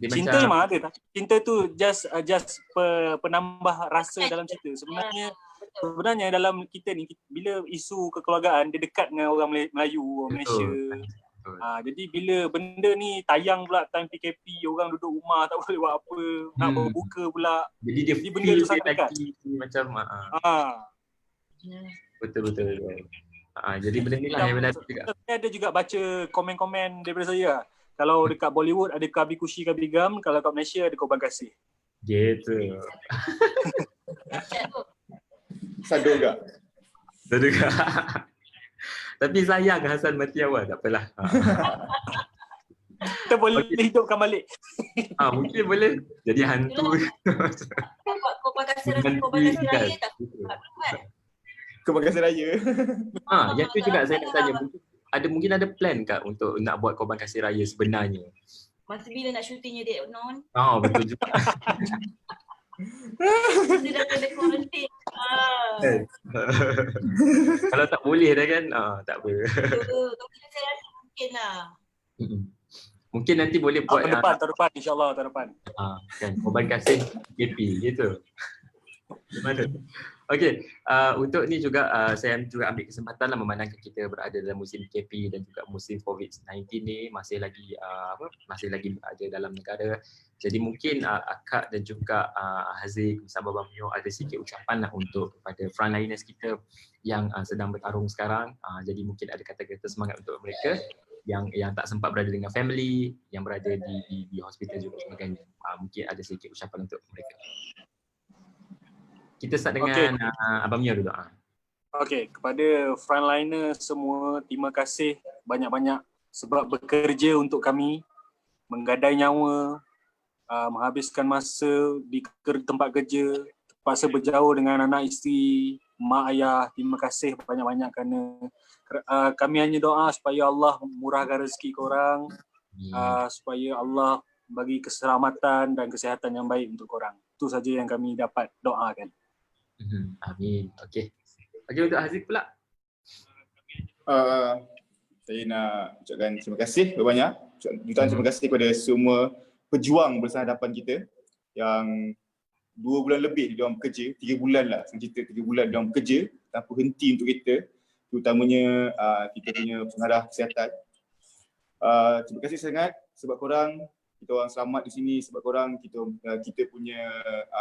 Cinta memang ada, tapi cinta tu just penambah rasa dalam cerita. Sebenarnya dalam kita ni, bila isu kekeluargaan, dia dekat dengan orang Melayu, orang Malaysia. Jadi bila benda ni tayang pula time PKP, orang duduk rumah tak boleh buat apa, nak berbuka pula. Jadi benda tu sangat dekat. Macam Betul. Jadi benda ni lah yang menarik juga. Saya ada juga baca komen-komen daripada saya. Kalau dekat Bollywood ada Kabi Kushi Kabi Gam, kalau kat Malaysia ada Korban Kasih. Gitu. Sadu juga. Tapi sayang Hasan mati awal, tak apalah. Kita boleh hidupkan balik. Mungkin boleh jadi hantu. Korban Kasih Raya tak Korban Kasih Raya. Yang tu juga saya nak tanya, mungkin ada plan Kak untuk nak buat Korban Kasih Raya sebenarnya? Masa bila nak syutingnya Dek Non? Betul juga. Dia dah ada quarantine. Kalau tak boleh dah kan, tak apa. Tapi saya rasa mungkin lah. Mungkin nanti boleh buat tahun depan insya-Allah tahun depan. Kan Korban Kasih KP gitu. Gimana? Okey, untuk ni juga saya juga ambil kesempatan lah, memandangkan kita berada dalam musim KP dan juga musim COVID-19 ni masih lagi berada dalam negara. Jadi mungkin Akak dan juga Haziq bersama Abang Mio ada sikit ucapan lah untuk kepada frontliners kita yang sedang bertarung sekarang. Jadi mungkin ada kata-kata semangat untuk mereka yang tak sempat berada dengan family, yang berada di hospital juga sebagainya. Mungkin ada sikit ucapan untuk mereka. Kita start dengan Abang Mio dulu. Okey, kepada frontliner semua, terima kasih banyak-banyak sebab bekerja untuk kami, menggadai nyawa, menghabiskan masa di tempat kerja, terpaksa berjauh dengan anak isteri, mak ayah. Terima kasih banyak-banyak kerana kami hanya doa supaya Allah murahkan rezeki korang, supaya Allah bagi keselamatan dan kesihatan yang baik untuk korang. Itu saja yang kami dapat doakan. Amin. Okey, untuk Haziq pula. Saya nak ucapkan terima kasih banyak. Jutaan terima kasih kepada semua pejuang bersama hadapan kita yang 2 bulan lebih diorang bekerja, 3 bulan lah, cerita 3 bulan diorang bekerja tanpa henti untuk kita, terutamanya kita punya pengarah kesihatan. Terima kasih sangat sebab korang, kita orang selamat di sini, sebab korang kita punya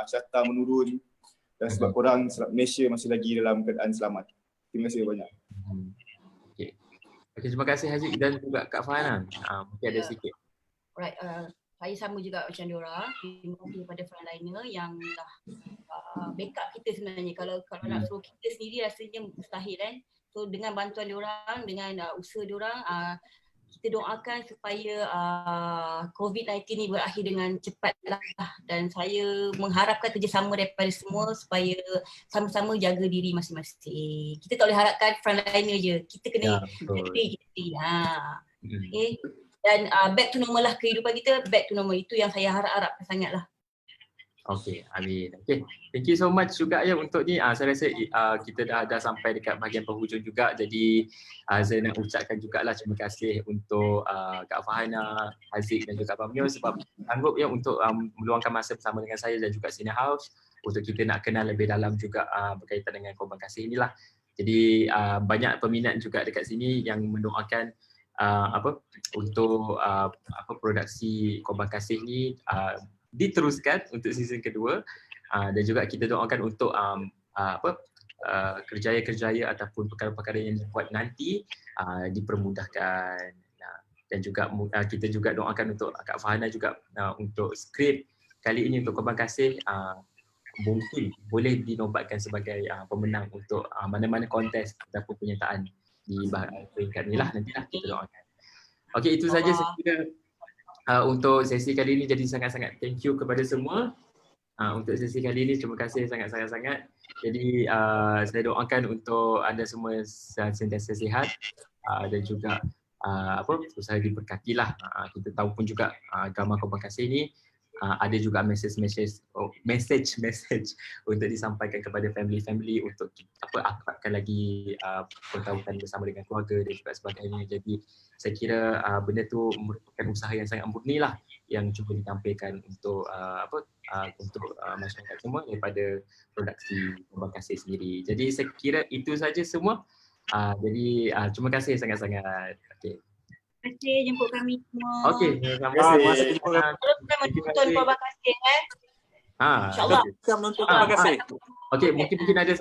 carta menurun, dan sebab korang Malaysia masih lagi dalam keadaan selamat. Terima kasih banyak. Okey, terima kasih Haziq dan juga Kak Farhan. Mungkin ada sikit. Alright, saya sama juga macam diorang. Terima kasih kepada frontliner yang dah backup kita sebenarnya. Kalau nak suruh kita sendiri rasanya mustahil kan. So dengan bantuan diorang, dengan usaha diorang, kita doakan supaya COVID-19 ni berakhir dengan cepat lah, dan saya mengharapkan kerjasama daripada semua supaya sama-sama jaga diri masing-masing. Kita tak boleh harapkan frontliner je, kita kena jaga diri kita. Okay. Dan back to normal lah, kehidupan kita back to normal. Itu yang saya harap-harapkan sangat lah. Okay, amin. Okay, thank you so much juga ya untuk ni. Saya rasa kita dah sampai dekat bahagian penghujung juga. Jadi saya nak ucapkan jugalah terima kasih untuk Kak Farhana, Haziq dan juga Abang Mio sebab sanggup ya untuk meluangkan masa bersama dengan saya dan juga Senior House untuk kita nak kenal lebih dalam juga berkaitan dengan korban kasih inilah. Jadi banyak peminat juga dekat sini yang mendoakan untuk produksi korban kasih ni diteruskan untuk season kedua, dan juga kita doakan untuk kerjaya-kerjaya ataupun perkara-perkara yang dibuat nanti dipermudahkan, dan juga kita juga doakan untuk Kak Farhana juga untuk skrip kali ini untuk korban kasih mungkin boleh dinobatkan sebagai pemenang untuk mana-mana kontes ataupun penyertaan di peringkat ni lah, nantilah kita doakan. Okey, itu saja saya kira untuk sesi kali ini. Jadi sangat-sangat thank you kepada semua untuk sesi kali ini. Terima kasih sangat-sangat. Jadi saya doakan untuk anda semua sentiasa sihat dan juga usaha diberkatilah. Kita tahu pun juga drama korban kasih ini ada juga message untuk disampaikan kepada family untuk akrabkan lagi pertautan bersama dengan keluarga dan juga sebagainya. Jadi saya kira benda tu merupakan usaha yang sangat murni lah yang cuba ditampilkan untuk untuk masyarakat semua daripada produksi korban kasih sendiri. Jadi saya kira itu saja semua. Jadi terima kasih sangat-sangat. Okey. Terima kasih jemput kami semua. Okey, terima kasih. Terus kita menonton korban kasih InsyaAllah. Terima kasih. Okey, mungkin ada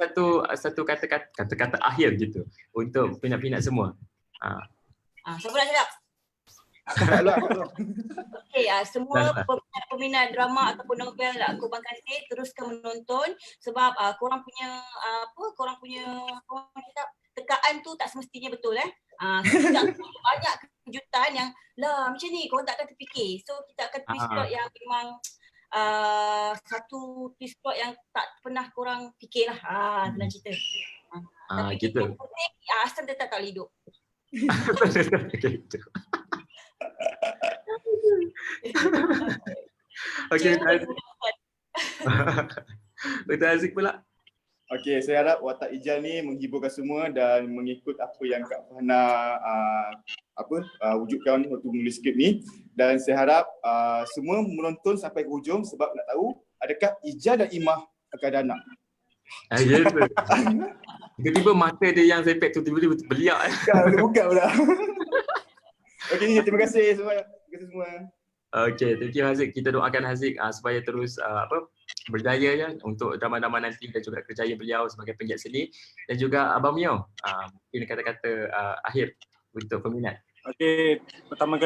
satu kata-kata akhir gitu untuk peminat-peminat semua. Siapa nak cakap? Okey, semua peminat drama ataupun novel korban kasih teruskan menonton sebab korang punya tekaan tu tak semestinya betul banyak kejutan yang macam ni korang tak akan terfikir. So kita akan twist plot yang memang satu twist plot yang tak pernah korang fikir lah dalam cerita. Tapi gitu. Asal tetap tak boleh hidup. Okey, Betul Aziz pula. Okey, saya harap watak Ijal ni menghiburkan semua dan mengikut apa yang Kak Farhana wujudkan waktu menulis skrip ni, dan saya harap semua menonton sampai ke hujung sebab nak tahu adakah Ijal dan Imah akan ada anak. Yes. Tiba-tiba mata dia yang sepet tu tiba-tiba beliak. Bukan pula. Okey, terima kasih semua. Terima kasih semua. Okay, thank you Haziq. Kita doakan Haziq supaya terus berjaya ya untuk drama-drama nanti dan juga kerjaya beliau sebagai penggiat seni, dan juga Abang Mio mungkin kata-kata akhir untuk peminat. Okey, pertama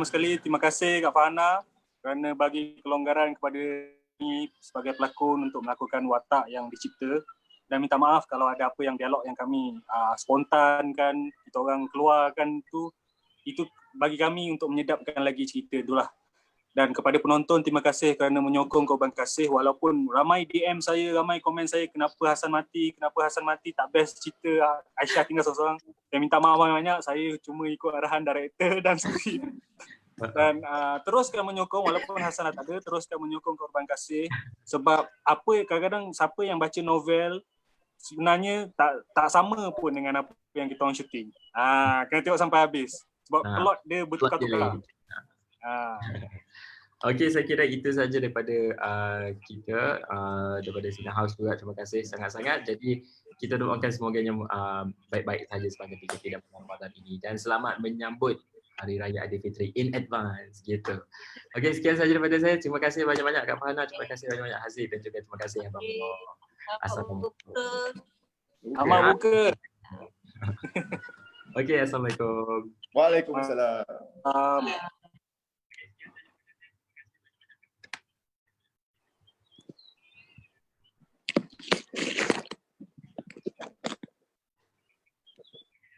sekali terima kasih Kak Farhana kerana bagi kelonggaran kepada kami sebagai pelakon untuk melakukan watak yang dicipta, dan minta maaf kalau ada apa yang dialog yang kami spontan kan kita orang keluarkan itu bagi kami untuk menyedapkan lagi cerita itulah. Dan kepada penonton, terima kasih kerana menyokong korban kasih walaupun ramai DM saya, ramai komen saya kenapa Hasan mati, tak best cerita Aisyah tinggal seorang. Saya minta maaf banyak-banyak, saya cuma ikut arahan director dan skrip. Dan teruskan menyokong walaupun Hasan tak ada, teruskan menyokong korban kasih sebab kadang-kadang siapa yang baca novel sebenarnya tak sama pun dengan apa yang kita orang syuting. Kena tengok sampai habis. Sebab plot dia bertukar-tukar. Okey, saya kira itu saja daripada kita, daripada Senior House juga. Terima kasih sangat-sangat. Jadi kita doakan semoganya baik-baik saja sepanjang 3 bulan Ramadan ini, dan selamat menyambut Hari Raya Aidilfitri in advance gitu. Okey, sekian saja daripada saya. Terima kasih banyak-banyak Kak Farhana, terima kasih banyak-banyak Haziq, dan juga terima kasih Abang Mio. Assalamualaikum. Amal buka. Okey, assalamualaikum. Waalaikumsalam.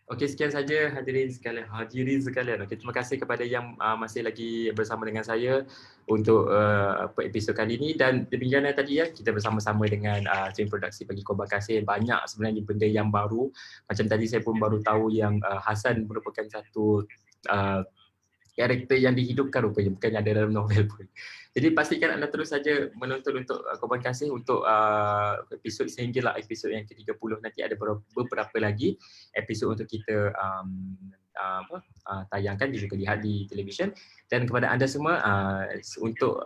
Okey, sekian saja hadirin sekalian. Okey, terima kasih kepada yang masih lagi bersama dengan saya untuk episod kali ini, dan demikian tadi ya, kita bersama-sama dengan tim produksi bagi korban kasih. Banyak sebenarnya benda yang baru. Macam tadi saya pun baru tahu yang Hasan merupakan satu karakter yang dihidupkan rupanya, bukan yang ada dalam novel pun. Jadi pastikan anda terus saja menonton untuk Korban Kasih untuk episod sehinggalah episod yang ke-30. Nanti ada beberapa lagi episod untuk kita tayangkan, juga lihat di televisyen. Dan kepada anda semua, untuk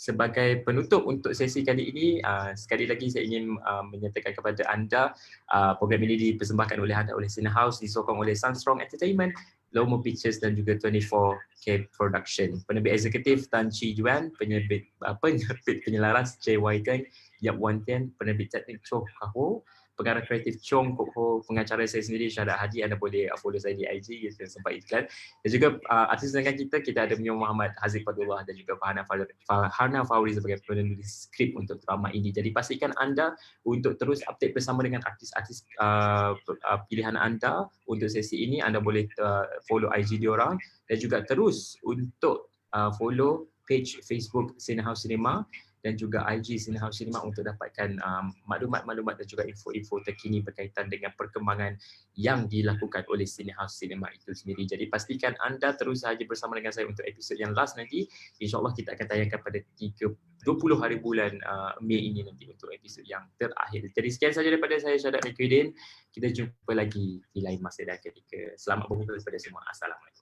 sebagai penutup untuk sesi kali ini, sekali lagi saya ingin menyatakan kepada anda, program ini dipersembahkan oleh anda oleh Cinehouse, disokong oleh Sunstrong Entertainment, Lomo Pictures dan juga 24K Production. Penerbit eksekutif Tan Chi Yuan, penerbit penyelaras J. Wai Geng, Yap Wan Tian, penerbit teknik Choh Kaho, pengarah kreatif Chong Kok Ho, pengacara saya sendiri Syahadat Hadi. Anda boleh follow saya di IG, kita sempat iklan. Dan juga artis dengan kita ada Mio Muhammad, Haziq Fadullah dan juga Farhana Fawri sebagai penulis skrip untuk drama ini. Jadi pastikan anda untuk terus update bersama dengan artis-artis pilihan anda untuk sesi ini. Anda boleh follow IG diorang dan juga terus untuk follow page Facebook Cinehouse Cinema dan juga IG Cinehouse Cinema untuk dapatkan maklumat-maklumat dan juga info-info terkini berkaitan dengan perkembangan yang dilakukan oleh Cinehouse Cinema itu sendiri. Jadi pastikan anda terus sahaja bersama dengan saya untuk episod yang last nanti. InsyaAllah kita akan tayangkan pada 20 hari bulan Mei ini nanti untuk episod yang terakhir. Jadi sekian saja daripada saya, Syahadat Rekudin. Kita jumpa lagi di lain masa dan ketika. Selamat berbuka kepada semua. Assalamualaikum.